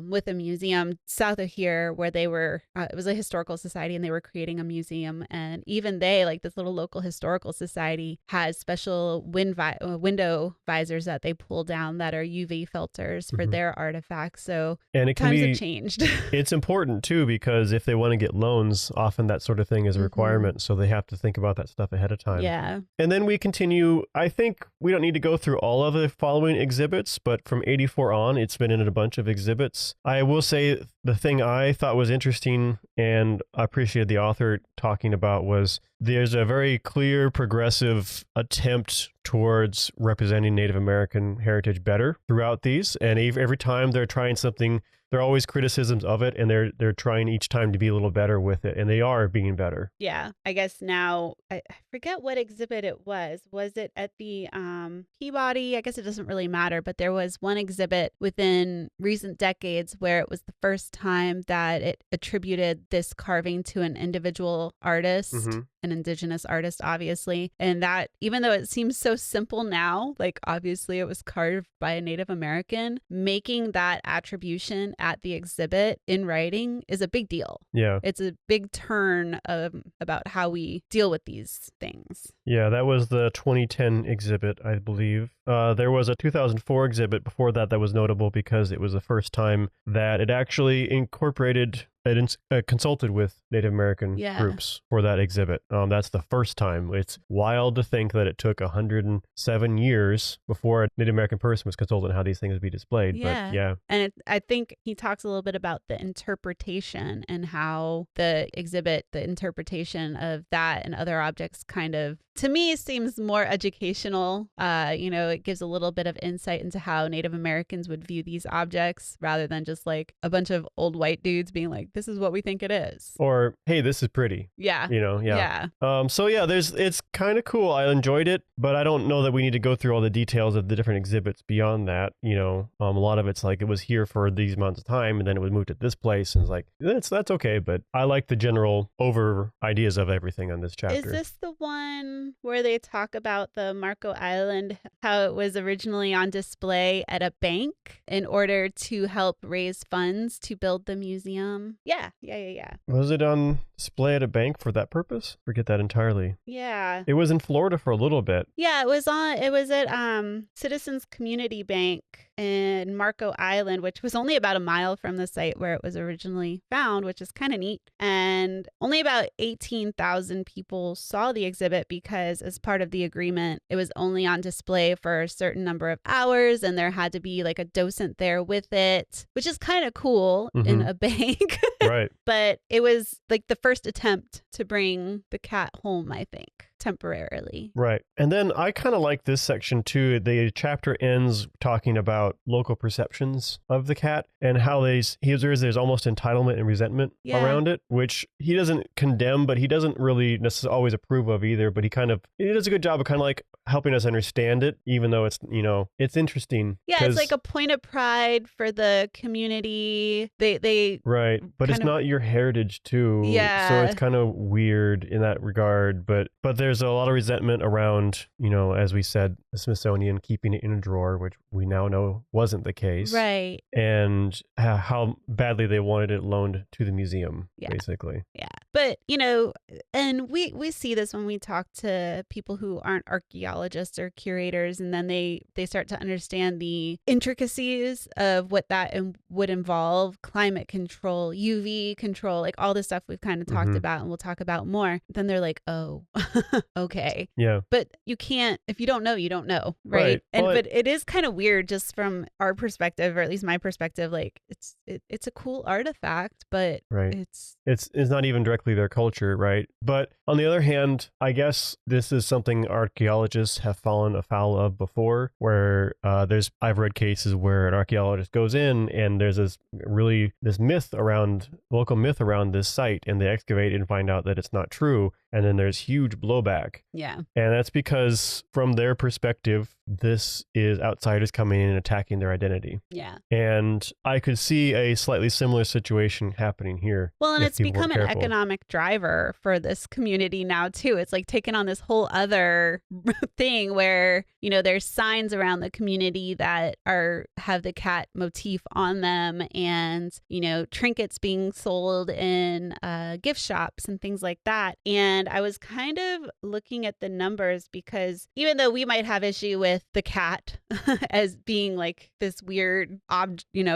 with a museum south of here where they were, it was a historical society and they were creating a museum. And even they, like this little local historical society, has special window visors that they pull down that are UV filters for their artifacts. So And it can times be, have changed. it's important too, because if they want to get loans, often that sort of thing is a requirement. So they have to think about that stuff ahead of time. Yeah. And then we continue. I think we don't need to go through all of the following exhibits, but from 84 on, it's been in a bunch of exhibits. I will say the thing I thought was interesting and I appreciated the author talking about was there's a very clear progressive attempt towards representing Native American heritage better throughout these. And every time they're trying something, there are always criticisms of it, and they're trying each time to be a little better with it, and they are being better. Yeah, I guess now I forget what exhibit it was. Was it at the Peabody? I guess it doesn't really matter, but there was one exhibit within recent decades where it was the first time that it attributed this carving to an individual artist, an indigenous artist, obviously. And that, even though it seems so simple now, like obviously it was carved by a Native American, making that attribution at the exhibit in writing is a big deal. Yeah. It's a big turn about how we deal with these things. Yeah, that was the 2010 exhibit, I believe. There was a 2004 exhibit before that was notable because it was the first time that it actually incorporated, it consulted with Native American groups for that exhibit. That's the first time. It's wild to think that it took 107 years before a Native American person was consulted on how these things would be displayed. Yeah. But yeah. And I think he talks a little bit about the interpretation and how the exhibit, the interpretation of that and other objects kind of, to me, seems more educational. It gives a little bit of insight into how Native Americans would view these objects rather than just like a bunch of old white dudes being like, this is what we think it is. Or, hey, this is pretty. Yeah. Yeah. So yeah, it's kind of cool. I enjoyed it, but I don't know that we need to go through all the details of the different exhibits beyond that. A lot of it's like it was here for these amounts of time and then it was moved to this place, and it's like, that's okay. But I like the general over ideas of everything on this chapter. Is this the one where they talk about the Marco Island, how it was originally on display at a bank in order to help raise funds to build the museum? Yeah. Was it on display at a bank for that purpose? Forget that entirely. Yeah. It was in Florida for a little bit. Yeah, it was at Citizens Community Bank in Marco Island, which was only about a mile from the site where it was originally found, which is kind of neat. And only about 18,000 people saw the exhibit because as part of the agreement, it was only on display for a certain number of hours and there had to be like a docent there with it, which is kind of cool in a bank. Right. But it was like the first attempt to bring the cat home, I think, temporarily. Right. And then I kind of like this section too. The chapter ends talking about local perceptions of the cat and how he observes there's almost entitlement and resentment around it, which he doesn't condemn, but he doesn't really necessarily always approve of either. But he does a good job of kind of like helping us understand it, even though it's, it's interesting. Yeah, it's like a point of pride for the community. They right. But it's not your heritage too. Yeah. So it's kind of weird in that regard. But there's a lot of resentment around, as we said, the Smithsonian keeping it in a drawer, which we now know wasn't the case. Right. And how badly they wanted it loaned to the museum, basically. Yeah. But, and we see this when we talk to people who aren't archaeologists or curators, and then they start to understand the intricacies of what that would involve: climate control, UV control, like all this stuff we've kind of talked about and we'll talk about more. Then they're like, oh, okay. Yeah. But you can't, if you don't know, you don't know. Right. But it is kind of weird just from our perspective, or at least my perspective. Like it's a cool artifact, but it's not even directly their culture. Right. But on the other hand, I guess this is something archaeologists have fallen afoul of before, where I've read cases where an archaeologist goes in and there's this local myth around this site, and they excavate and find out that it's not true. And then there's huge blowback. Yeah. And that's because from their perspective, this is outsiders coming in and attacking their identity. Yeah. And I could see a slightly similar situation happening here. Well, and it's become an economic driver for this community now too. It's like taken on this whole other thing where, there's signs around the community that have the cat motif on them, and, trinkets being sold in gift shops and things like that. And I was kind of looking at the numbers, because even though we might have issue with the cat as being like this weird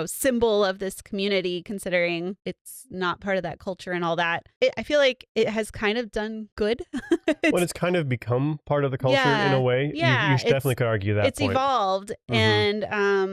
symbol of this community, considering it's not part of that culture and all that, I feel like it has kind of done good. It's kind of become part of the culture in a way. Yeah, you definitely could argue that it's point. evolved. And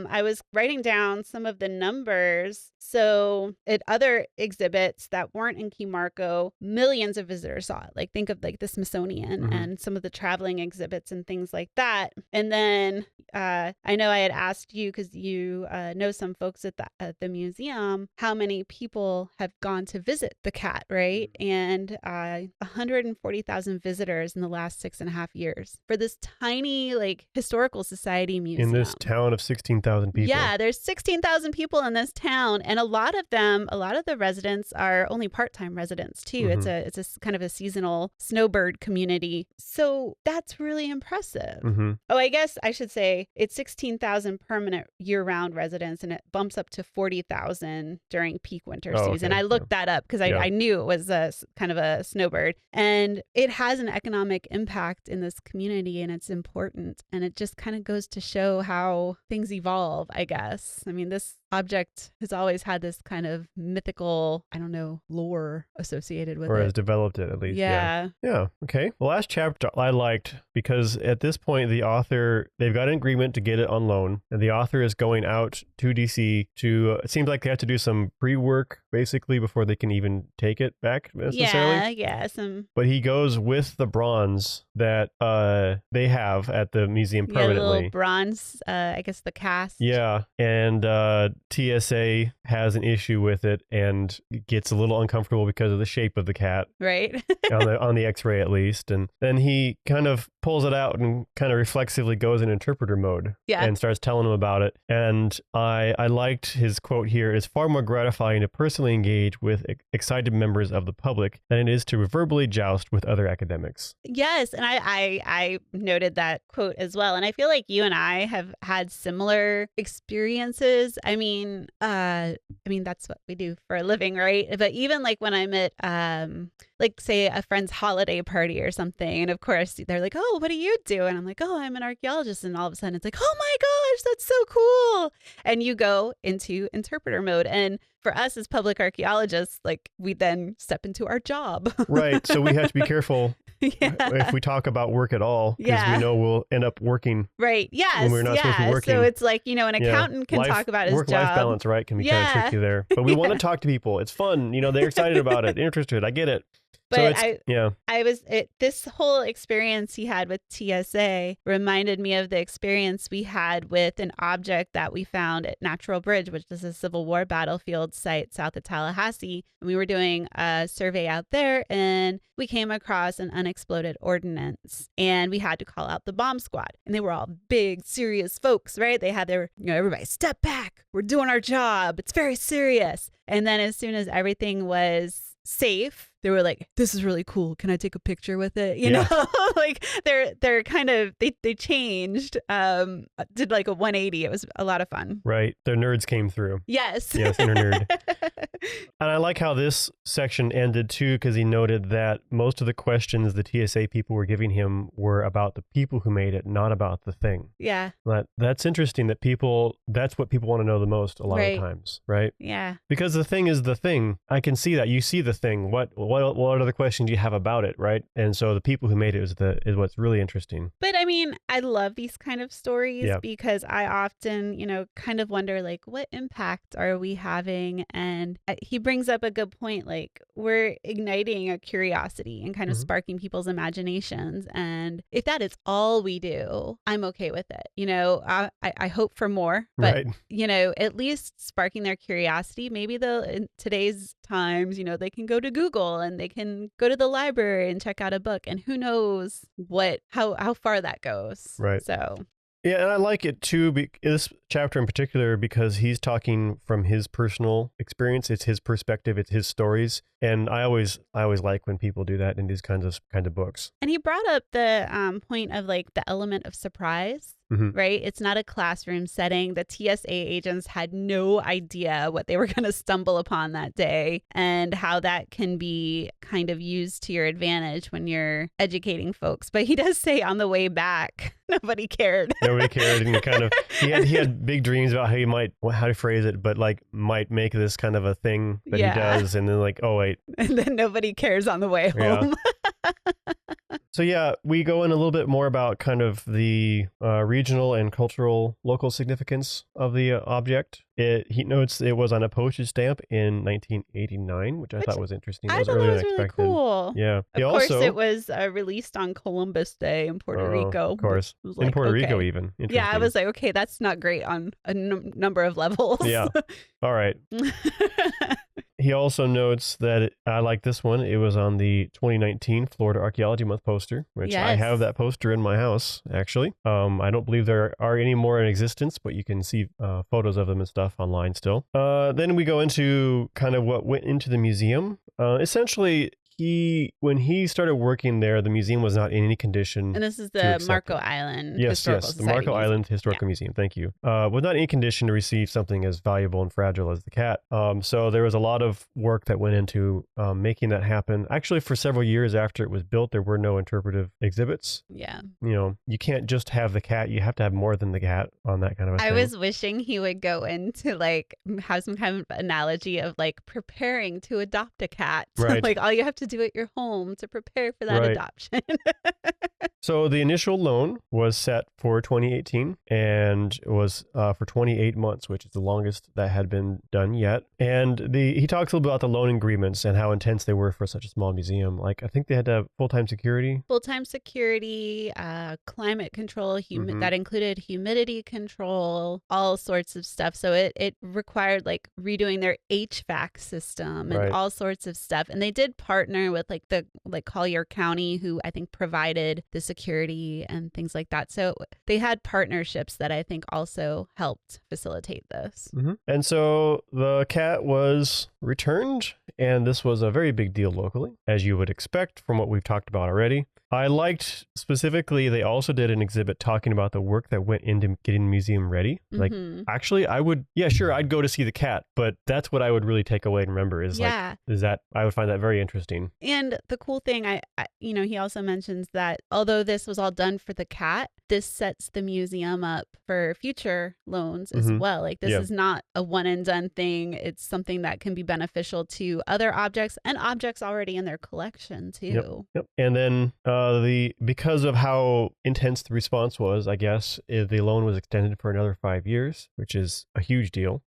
I was writing down some of the numbers. So at other exhibits that weren't in Key Marco, millions of visitors saw it. Like think of like the Smithsonian and some of the traveling exhibits and things like that. And then I know I had asked you, because you know some folks at the museum, how many people have gone to visit the cat, right? And 140,000 visitors in the last 6.5 years for this tiny like historical society museum. In this town of 16,000 people. Yeah, there's 16,000 people in this town, and a lot of the residents are only part-time residents too. It's a kind of a seasonal snowbird community. So that's really impressive. Oh, I guess I should say it's 16,000 permanent year-round residents, and it bumps up to 40,000 during peak winter season. I looked that up because I knew it was a kind of a snowbird, and it has an economic impact in this community, and it's important. And it just kind of goes to show how things evolve, I guess. I mean, this object has always had this kind of mythical, lore associated with it. Or has developed it, at least. Yeah. Yeah. Okay. The last chapter I liked, because at this point, the author, they've got an agreement to get it on loan, and the author is going out to DC to, it seems like they have to do some pre-work, basically, before they can even take it back, necessarily. Yeah. But he goes with the bronze that they have at the museum permanently. A little bronze, I guess the cast. Yeah. And TSA has an issue with it and gets a little uncomfortable because of the shape of the cat. Right. on the x-ray at least. And then he kind of pulls it out and kind of reflexively goes in interpreter mode and starts telling him about it. And I liked his quote here: "It's far more gratifying to personally engage with excited members of the public than it is to verbally joust with other academics." Yes. And I noted that quote as well. And I feel like you and I have had similar experiences. I mean, that's what we do for a living, right? But even like when I'm at, like say a friend's holiday party or something, and of course they're like, "Oh, what do you do?" And I'm like, "Oh, I'm an archaeologist." And all of a sudden it's like, "Oh my gosh, that's so cool." And you go into interpreter mode. And for us as public archaeologists, like we then step into our job. Right. So we have to be careful if we talk about work at all, because we know we'll end up working. Right. Yes. When we're not supposed to be working. So it's like, an accountant can talk about his job. Work-life balance, right, can be kind of tricky there. But we want to talk to people. It's fun. They're excited about it. They're interested. I get it. But this whole experience he had with TSA reminded me of the experience we had with an object that we found at Natural Bridge, which is a Civil War battlefield site south of Tallahassee. And we were doing a survey out there, and we came across an unexploded ordnance, and we had to call out the bomb squad. And they were all big, serious folks, right? They had their, everybody step back. We're doing our job. It's very serious. And then as soon as everything was safe, they were like, this is really cool. Can I take a picture with it? You Yeah. know, like they're kind of, they changed, did like a 180. It was a lot of fun. Right. The nerds came through. Yes. Yes, inner nerd. And I like how this section ended too, because he noted that most of the questions the TSA people were giving him were about the people who made it, not about the thing. Yeah. That's interesting that that's what people want to know the most a lot of times, right? Yeah. Because the thing is the thing. I can see that. You see the thing. What other questions do you have about it, right? And so the people who made it is what's really interesting. But I mean, I love these kind of stories because I often, kind of wonder, like, what impact are we having? And he brings up a good point, like, we're igniting a curiosity and kind of sparking people's imaginations. And if that is all we do, I'm okay with it. I hope for more, but, at least sparking their curiosity. Maybe in today's times, they can go to Google and they can go to the library and check out a book. And who knows how far that goes. Right. So. Yeah, and I like it too, this chapter in particular, because he's talking from his personal experience. It's his perspective. It's his stories. And I always like when people do that in these kinds of books. And he brought up the point of like the element of surprise. Right? It's not a classroom setting. The TSA agents had no idea what they were going to stumble upon that day, and how that can be kind of used to your advantage when you're educating folks. But he does say on the way back, nobody cared. Nobody cared. And he had big dreams about how to phrase it, but like might make this kind of a thing that he does. And then like, oh, wait. And then nobody cares on the way home. Yeah. So yeah, we go in a little bit more about kind of the regional and cultural local significance of the object. He notes it was on a postage stamp in 1989, which I thought was interesting. I thought that was really cool. Yeah. Of course, it was released on Columbus Day in Puerto Rico. Of course. In Puerto Rico even. Yeah, I was like, okay, that's not great on a number of levels. Yeah. All right. He also notes that I like this one. It was on the 2019 Florida Archaeology Month poster, which I have that poster in my house, actually. I don't believe there are any more in existence, but you can see photos of them and stuff online still. Then we go into kind of what went into the museum. Essentially, when he started working there, the museum was not in any condition. And this is the Marco Island Historical Society. The Marco Island Historical Museum. Thank you. Was not in any condition to receive something as valuable and fragile as the cat. So there was a lot of work that went into making that happen. Actually, for several years after it was built, there were no interpretive exhibits. Yeah. You can't just have the cat. You have to have more than the cat on that kind of a thing. I was wishing he would go into like have some kind of analogy of like preparing to adopt a cat. Right. Like all you have to do at your home to prepare for that adoption. So the initial loan was set for 2018 and was for 28 months, which is the longest that had been done yet. And he talks a little bit about the loan agreements and how intense they were for such a small museum. Like I think they had to have full-time security. Full-time security, climate control, that included humidity control, all sorts of stuff. So it required like redoing their HVAC system and all sorts of stuff. And they did partner with like Collier County, who I think provided the security and things like that. So they had partnerships that I think also helped facilitate this. And so the cat was returned, and this was a very big deal locally, as you would expect from what we've talked about already. I liked specifically, they also did an exhibit talking about the work that went into getting the museum ready. Like, actually, I'd go to see the cat, but that's what I would really take away and remember is I would find that very interesting. And the cool thing, he also mentions that although this was all done for the cat, this sets the museum up for future loans as well. Like this is not a one and done thing. It's something that can be beneficial to other objects and objects already in their collection too. Yep. And then because of how intense the response was, I guess the loan was extended for another 5 years, which is a huge deal.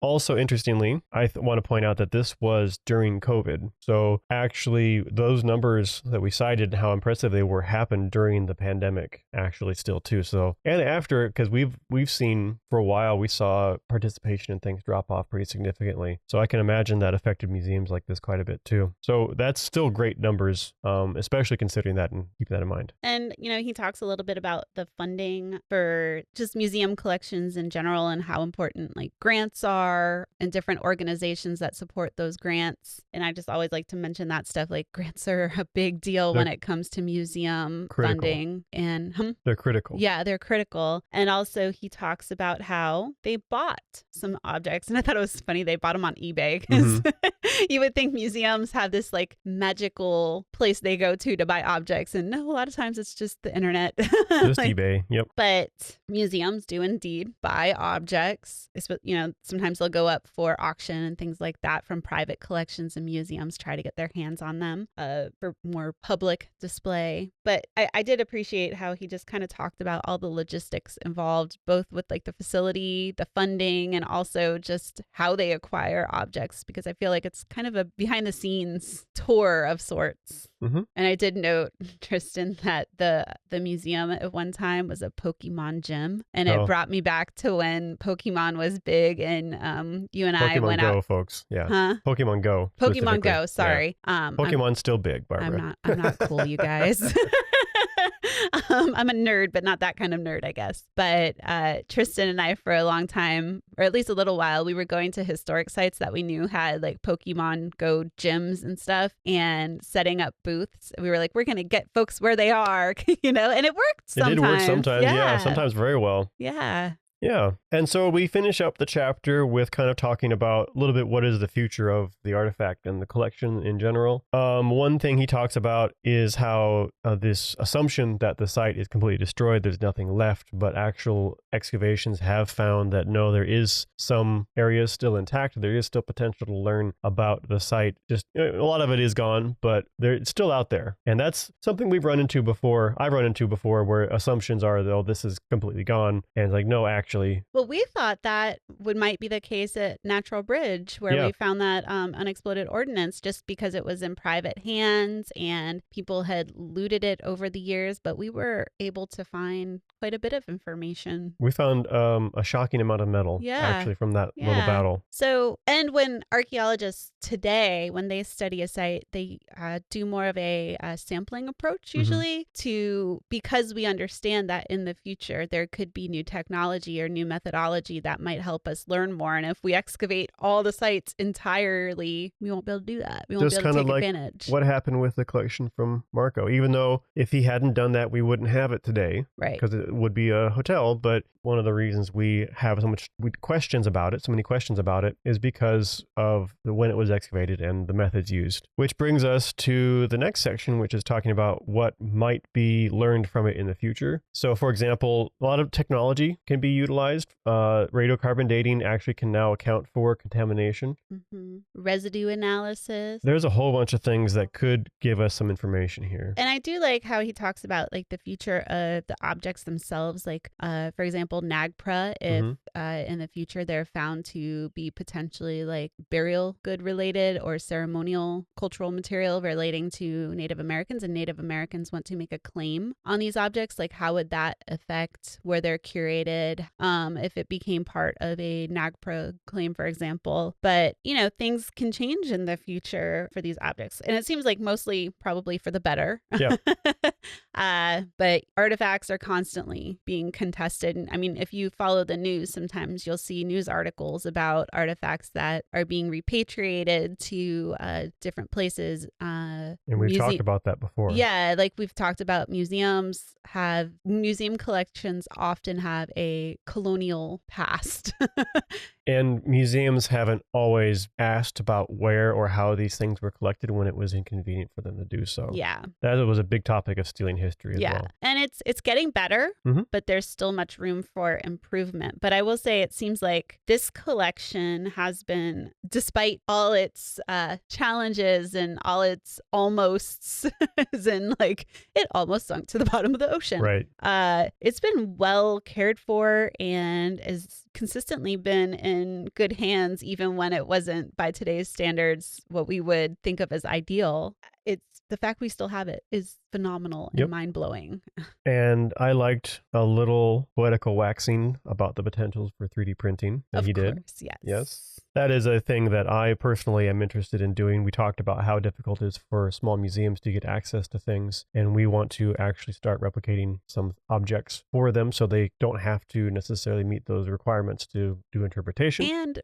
Also, interestingly, I want to point out that this was during COVID. So actually, those numbers that we cited, how impressive they were, happened during the pandemic, actually. immediately still too. So, and after, because we've seen for a while, we saw participation in things drop off pretty significantly. So I can imagine that affected museums like this quite a bit too. So that's still great numbers, especially considering that and keeping that in mind. And, he talks a little bit about the funding for just museum collections in general and how important like grants are and different organizations that support those grants. And I just always like to mention that stuff, like grants are a big deal when it comes to museum funding. And they're critical. Yeah, they're critical. And also he talks about how they bought some objects. And I thought it was funny. They bought them on eBay because you would think museums have this like magical place they go to buy objects. And no, a lot of times it's just the internet. Just like, eBay. Yep. But museums do indeed buy objects. Sometimes they'll go up for auction and things like that from private collections, and museums try to get their hands on them for more public display. But I did appreciate how he just kind of talked about all the logistics involved, both with like the facility, the funding, and also just how they acquire objects, because I feel like it's kind of a behind the scenes tour of sorts. And I did note, Tristan, that the museum at one time was a Pokemon gym, and it brought me back to when Pokemon was big, and you and I went out. Pokemon Go, folks. Yeah. Pokemon Go. Pokemon Go. Sorry. Yeah. Pokemon's still big, Barbara. I'm not cool, you guys. I'm a nerd, but not that kind of nerd, I guess. But Tristan and I, for a long time, or at least a little while, we were going to historic sites that we knew had like Pokemon Go gyms and stuff, and setting up booths. We were like, we're going to get folks where they are, and it worked sometimes. It did work sometimes, yeah. Sometimes very well. Yeah. Yeah. And so we finish up the chapter with kind of talking about a little bit what is the future of the artifact and the collection in general. One thing he talks about is how this assumption that the site is completely destroyed, there's nothing left, but actual excavations have found that no, there is some areas still intact. There is still potential to learn about the site. Just a lot of it is gone, but it's still out there. And that's something we've run into before. I've run into before, where assumptions are, though, this is completely gone. And it's like, no, actually. Well, we thought that might be the case at Natural Bridge, where we found that unexploded ordnance, just because it was in private hands and people had looted it over the years. But we were able to find quite a bit of information. We found a shocking amount of metal, actually, from that little battle. So, and when archaeologists today, when they study a site, they do more of a sampling approach usually because we understand that in the future there could be new technology or new methodology that might help us learn more. And if we excavate all the sites entirely, we won't be able to do that. We won't be able to take advantage. What happened with the collection from Marco? Even though if he hadn't done that, we wouldn't have it today. Right. Because it would be a hotel. But one of the reasons we have so many questions about it, is because of when it was excavated and the methods used. Which brings us to the next section, which is talking about what might be learned from it in the future. So, for example, a lot of technology can be utilized. Radiocarbon dating actually can now account for contamination. Residue analysis. There's a whole bunch of things that could give us some information here. And I do like how he talks about like the future of the objects themselves. Like, for example, NAGPRA, if in the future they're found to be potentially like burial good related or ceremonial cultural material relating to Native Americans, and Native Americans want to make a claim on these objects, like how would that affect where they're curated? If it became part of a NAGPRA claim, for example. But, things can change in the future for these objects. And it seems like mostly probably for the better. Yeah. But artifacts are constantly being contested. I mean, if you follow the news, sometimes you'll see news articles about artifacts that are being repatriated to different places. And we've talked about that before. Yeah, like we've talked about museum collections often have a colonial past. And museums haven't always asked about where or how these things were collected when it was inconvenient for them to do so. Yeah. That was a big topic of stealing history as well. And it's getting better, but there's still much room for improvement. But I will say it seems like this collection has been, despite all its challenges and all its almosts, as in like it almost sunk to the bottom of the ocean. Right. It's been well cared for and has consistently been in good hands, even when it wasn't, by today's standards, what we would think of as ideal. it's the fact we still have it is phenomenal and mind-blowing. And I liked a little poetical waxing about the potentials for 3D printing that he did. Yes. That is a thing that I personally am interested in doing. We talked about how difficult it is for small museums to get access to things, and we want to actually start replicating some objects for them so they don't have to necessarily meet those requirements to do interpretation. And,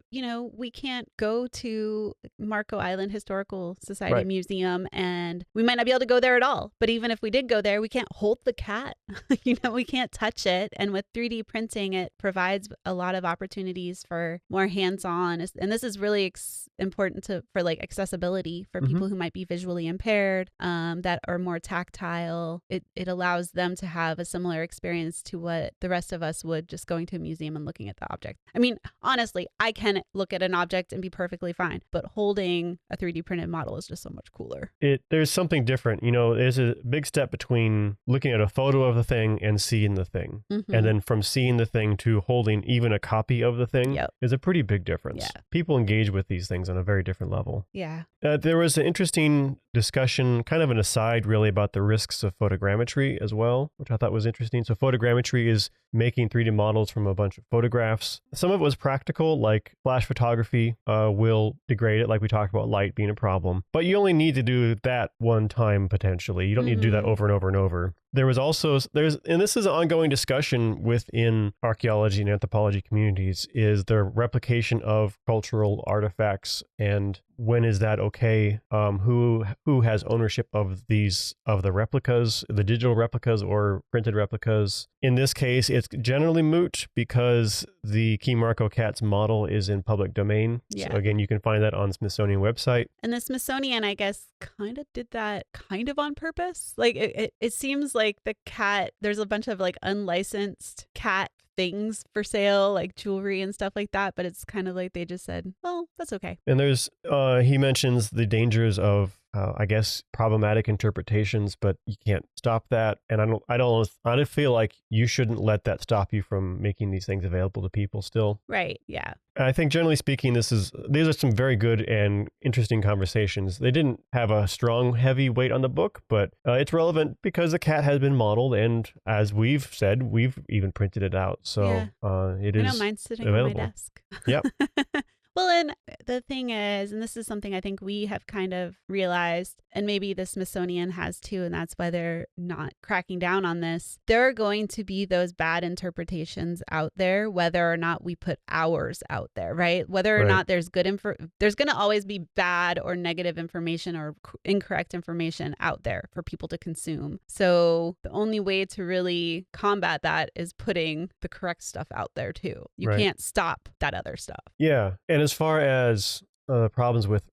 we can't go to Marco Island Historical Society Museum, and we might not be able to go there at all. But even if we did go there, we can't hold the cat. We can't touch it. And with 3D printing, it provides a lot of opportunities for more hands-on. And this is really important for like accessibility for people who might be visually impaired, that are more tactile. It allows them to have a similar experience to what the rest of us would just going to a museum and looking at the object. I mean, honestly, I can look at an object and be perfectly fine, but holding a 3D printed model is just so much cooler. There's something different. There's a big step between looking at a photo of the thing and seeing the thing. And then from seeing the thing to holding even a copy of the thing is a pretty big difference. Yeah. People engage with these things on a very different level. Yeah. There was an interesting discussion, kind of an aside really, about the risks of photogrammetry as well, which I thought was interesting. So photogrammetry is making 3D models from a bunch of photographs. Some of it was practical, like flash photography will degrade it, like we talked about light being a problem. But you only need to do that one time potentially. You don't need to do that over and over and over. There was also, and this is an ongoing discussion within archaeology and anthropology communities, is the replication of cultural artifacts and when is that okay? Who has ownership of the replicas, the digital replicas or printed replicas? In this case, it's generally moot because the Key Marco cat's model is in public domain. Yeah. So again, you can find that on Smithsonian website. And the Smithsonian, I guess, kind of did that kind of on purpose. Like it seems like the cat, there's a bunch of like unlicensed cat things for sale, like jewelry and stuff like that, but it's kind of like they just said, well, that's okay. And there's he mentions the dangers of I guess problematic interpretations, but you can't stop that. And I don't feel like you shouldn't let that stop you from making these things available to people still. Right. Yeah. I think generally speaking, these are some very good and interesting conversations. They didn't have a strong, heavy weight on the book, but it's relevant because the cat has been modeled, and as we've said, we've even printed it out. So it is. I know mine's sitting available on my desk. Yep. Well, and the thing is, and this is something I think we have kind of realized, and maybe the Smithsonian has too, and that's why they're not cracking down on this. There are going to be those bad interpretations out there, whether or not we put ours out there, right? Whether or not there's good there's going to always be bad or negative information or incorrect information out there for people to consume. So the only way to really combat that is putting the correct stuff out there too. You can't stop that other stuff. Yeah. And as far as problems with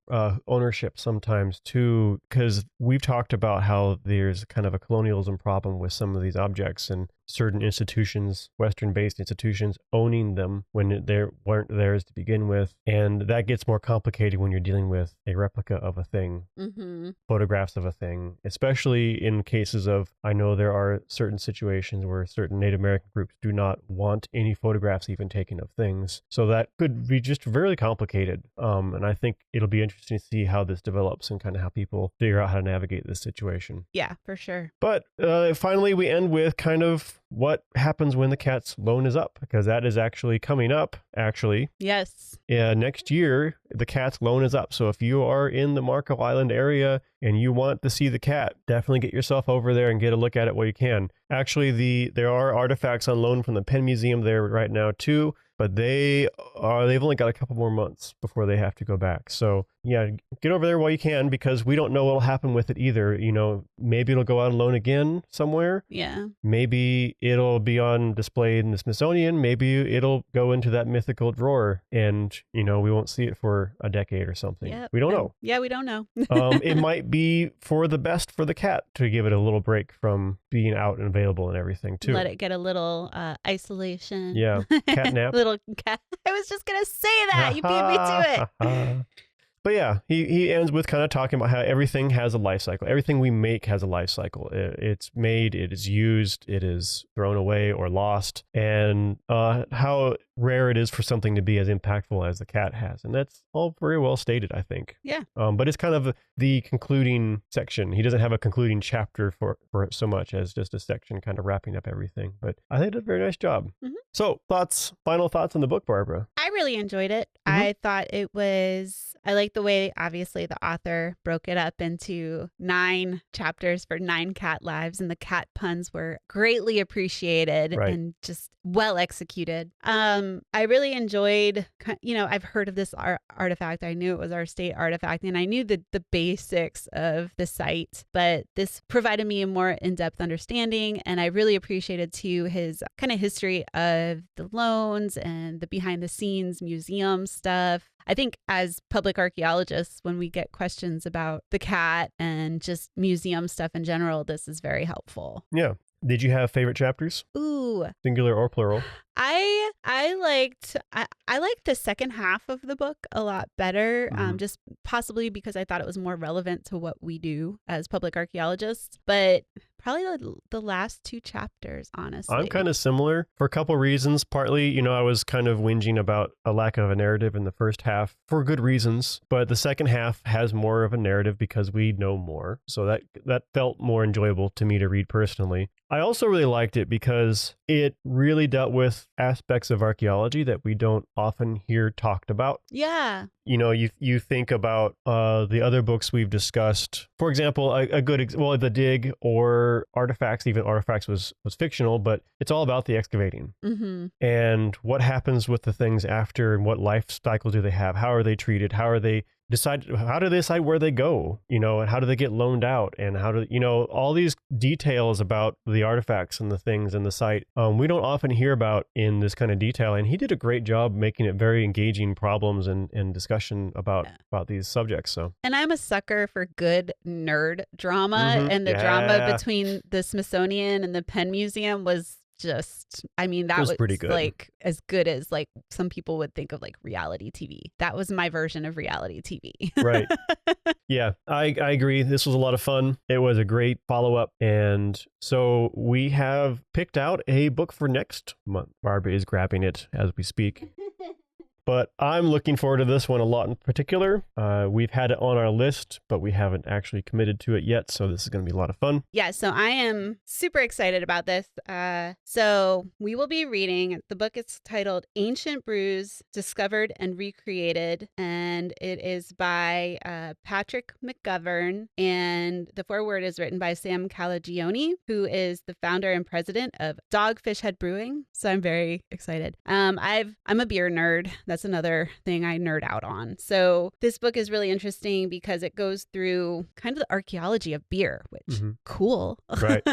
ownership sometimes too, because we've talked about how there's kind of a colonialism problem with some of these objects and certain institutions, Western-based institutions, owning them when they weren't theirs to begin with. And that gets more complicated when you're dealing with a replica of a thing, photographs of a thing, especially in cases of, I know there are certain situations where certain Native American groups do not want any photographs even taken of things. So that could be just very complicated. And I think it'll be interesting to see how this develops and kind of how people figure out how to navigate this situation. Yeah, for sure. But finally, we end with kind of what happens when the cat's loan is up, because that is actually coming up, actually. Yes. Next year, the cat's loan is up. So if you are in the Marco Island area and you want to see the cat, definitely get yourself over there and get a look at it while you can. Actually, there are artifacts on loan from the Penn Museum there right now too, but they've only got a couple more months before they have to go back. So yeah, get over there while you can, because we don't know what'll happen with it either. Maybe it'll go out on loan again somewhere. Yeah. Maybe it'll be on display in the Smithsonian. Maybe it'll go into that mythical drawer and, we won't see it for a decade or something. Yep. We don't know. Yeah, we don't know. It might be for the best for the cat to give it a little break from being out and available and everything too. Let it get a little isolation. Yeah. Cat nap. Little cat. I was just going to say that. You beat me to it. But yeah, he ends with kind of talking about how everything has a life cycle. Everything we make has a life cycle. It's made, it is used, it is thrown away or lost, and how rare it is for something to be as impactful as the cat has. And that's all very well stated, I think. Yeah. But it's kind of the concluding section. He doesn't have a concluding chapter for it so much as just a section kind of wrapping up everything. But I think he did a very nice job. Mm-hmm. So final thoughts on the book, Barbara? I really enjoyed it. Mm-hmm. I thought I like the way, obviously, the author broke it up into 9 chapters for 9 cat lives, and the cat puns were greatly appreciated and just well executed. I really enjoyed, I've heard of this artifact. I knew it was our state artifact, and I knew the basics of the site, but this provided me a more in-depth understanding, and I really appreciated, too, his kind of history of the loans and the behind-the-scenes museum stuff. I think as public archaeologists, when we get questions about the cat and just museum stuff in general, this is very helpful. Yeah. Did you have favorite chapters? Ooh. Singular or plural? I liked the second half of the book a lot better, just possibly because I thought it was more relevant to what we do as public archaeologists. But probably the last 2 chapters, honestly. I'm kind of similar for a couple reasons. Partly, I was kind of whinging about a lack of a narrative in the first half for good reasons, but the second half has more of a narrative because we know more. So that felt more enjoyable to me to read personally. I also really liked it because it really dealt with aspects of archaeology that we don't often hear talked about. Yeah. You think about the other books we've discussed. For example, The Dig or Artifacts. Even Artifacts was fictional, but it's all about the excavating and what happens with the things after, and what life cycle do they have? How are they treated? How do they decide where they go? And how do they get loaned out? And how do all these details about the artifacts and the things in the site we don't often hear about in this kind of detail. And he did a great job making it very engaging problems and discussion about these subjects. So, and I'm a sucker for good nerd drama, and the drama between the Smithsonian and the Penn Museum was just, that was pretty good. Like as good as like some people would think of like reality TV. That was my version of reality TV. Right. Yeah, I agree. This was a lot of fun. It was a great follow-up. And so we have picked out a book for next month. Barbara is grabbing it as we speak. But I'm looking forward to this one a lot in particular. We've had it on our list, but we haven't actually committed to it yet. So this is going to be a lot of fun. Yeah, so I am super excited about this. So we will be reading, the book is titled Ancient Brews, Rediscovered and Re-created. And it is by Patrick McGovern. And the foreword is written by Sam Calagione, who is the founder and president of Dogfish Head Brewing. So I'm very excited. I'm a beer nerd. That's another thing I nerd out on. So this book is really interesting because it goes through kind of the archaeology of beer, which cool. Right.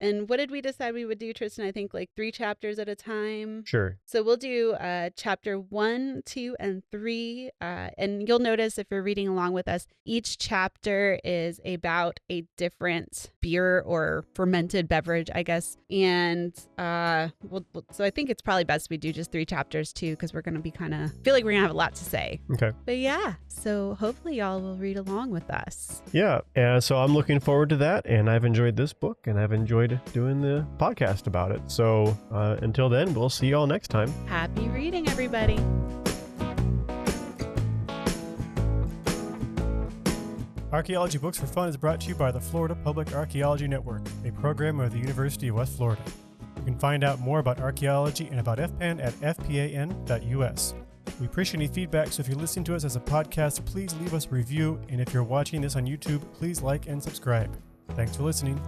And what did we decide we would do, Tristan? I think like 3 chapters at a time. Sure. So we'll do chapter 1, 2, and 3. And you'll notice if you're reading along with us, each chapter is about a different beer or fermented beverage, I guess. And so I think it's probably best we do just 3 chapters too, because we're going to be feel like we're going to have a lot to say. Okay. But yeah, so hopefully y'all will read along with us. Yeah. And so I'm looking forward to that. And I've enjoyed this book, and I've enjoyed doing the podcast about it. So until then, we'll see you all next time. Happy reading, everybody. Archaeology Books for Fun is brought to you by the Florida Public Archaeology Network, a program of the University of West Florida. You can find out more about archaeology and about FPAN at fpan.us. We appreciate any feedback, so if you're listening to us as a podcast, please leave us a review, and if you're watching this on YouTube, please like and subscribe. Thanks for listening.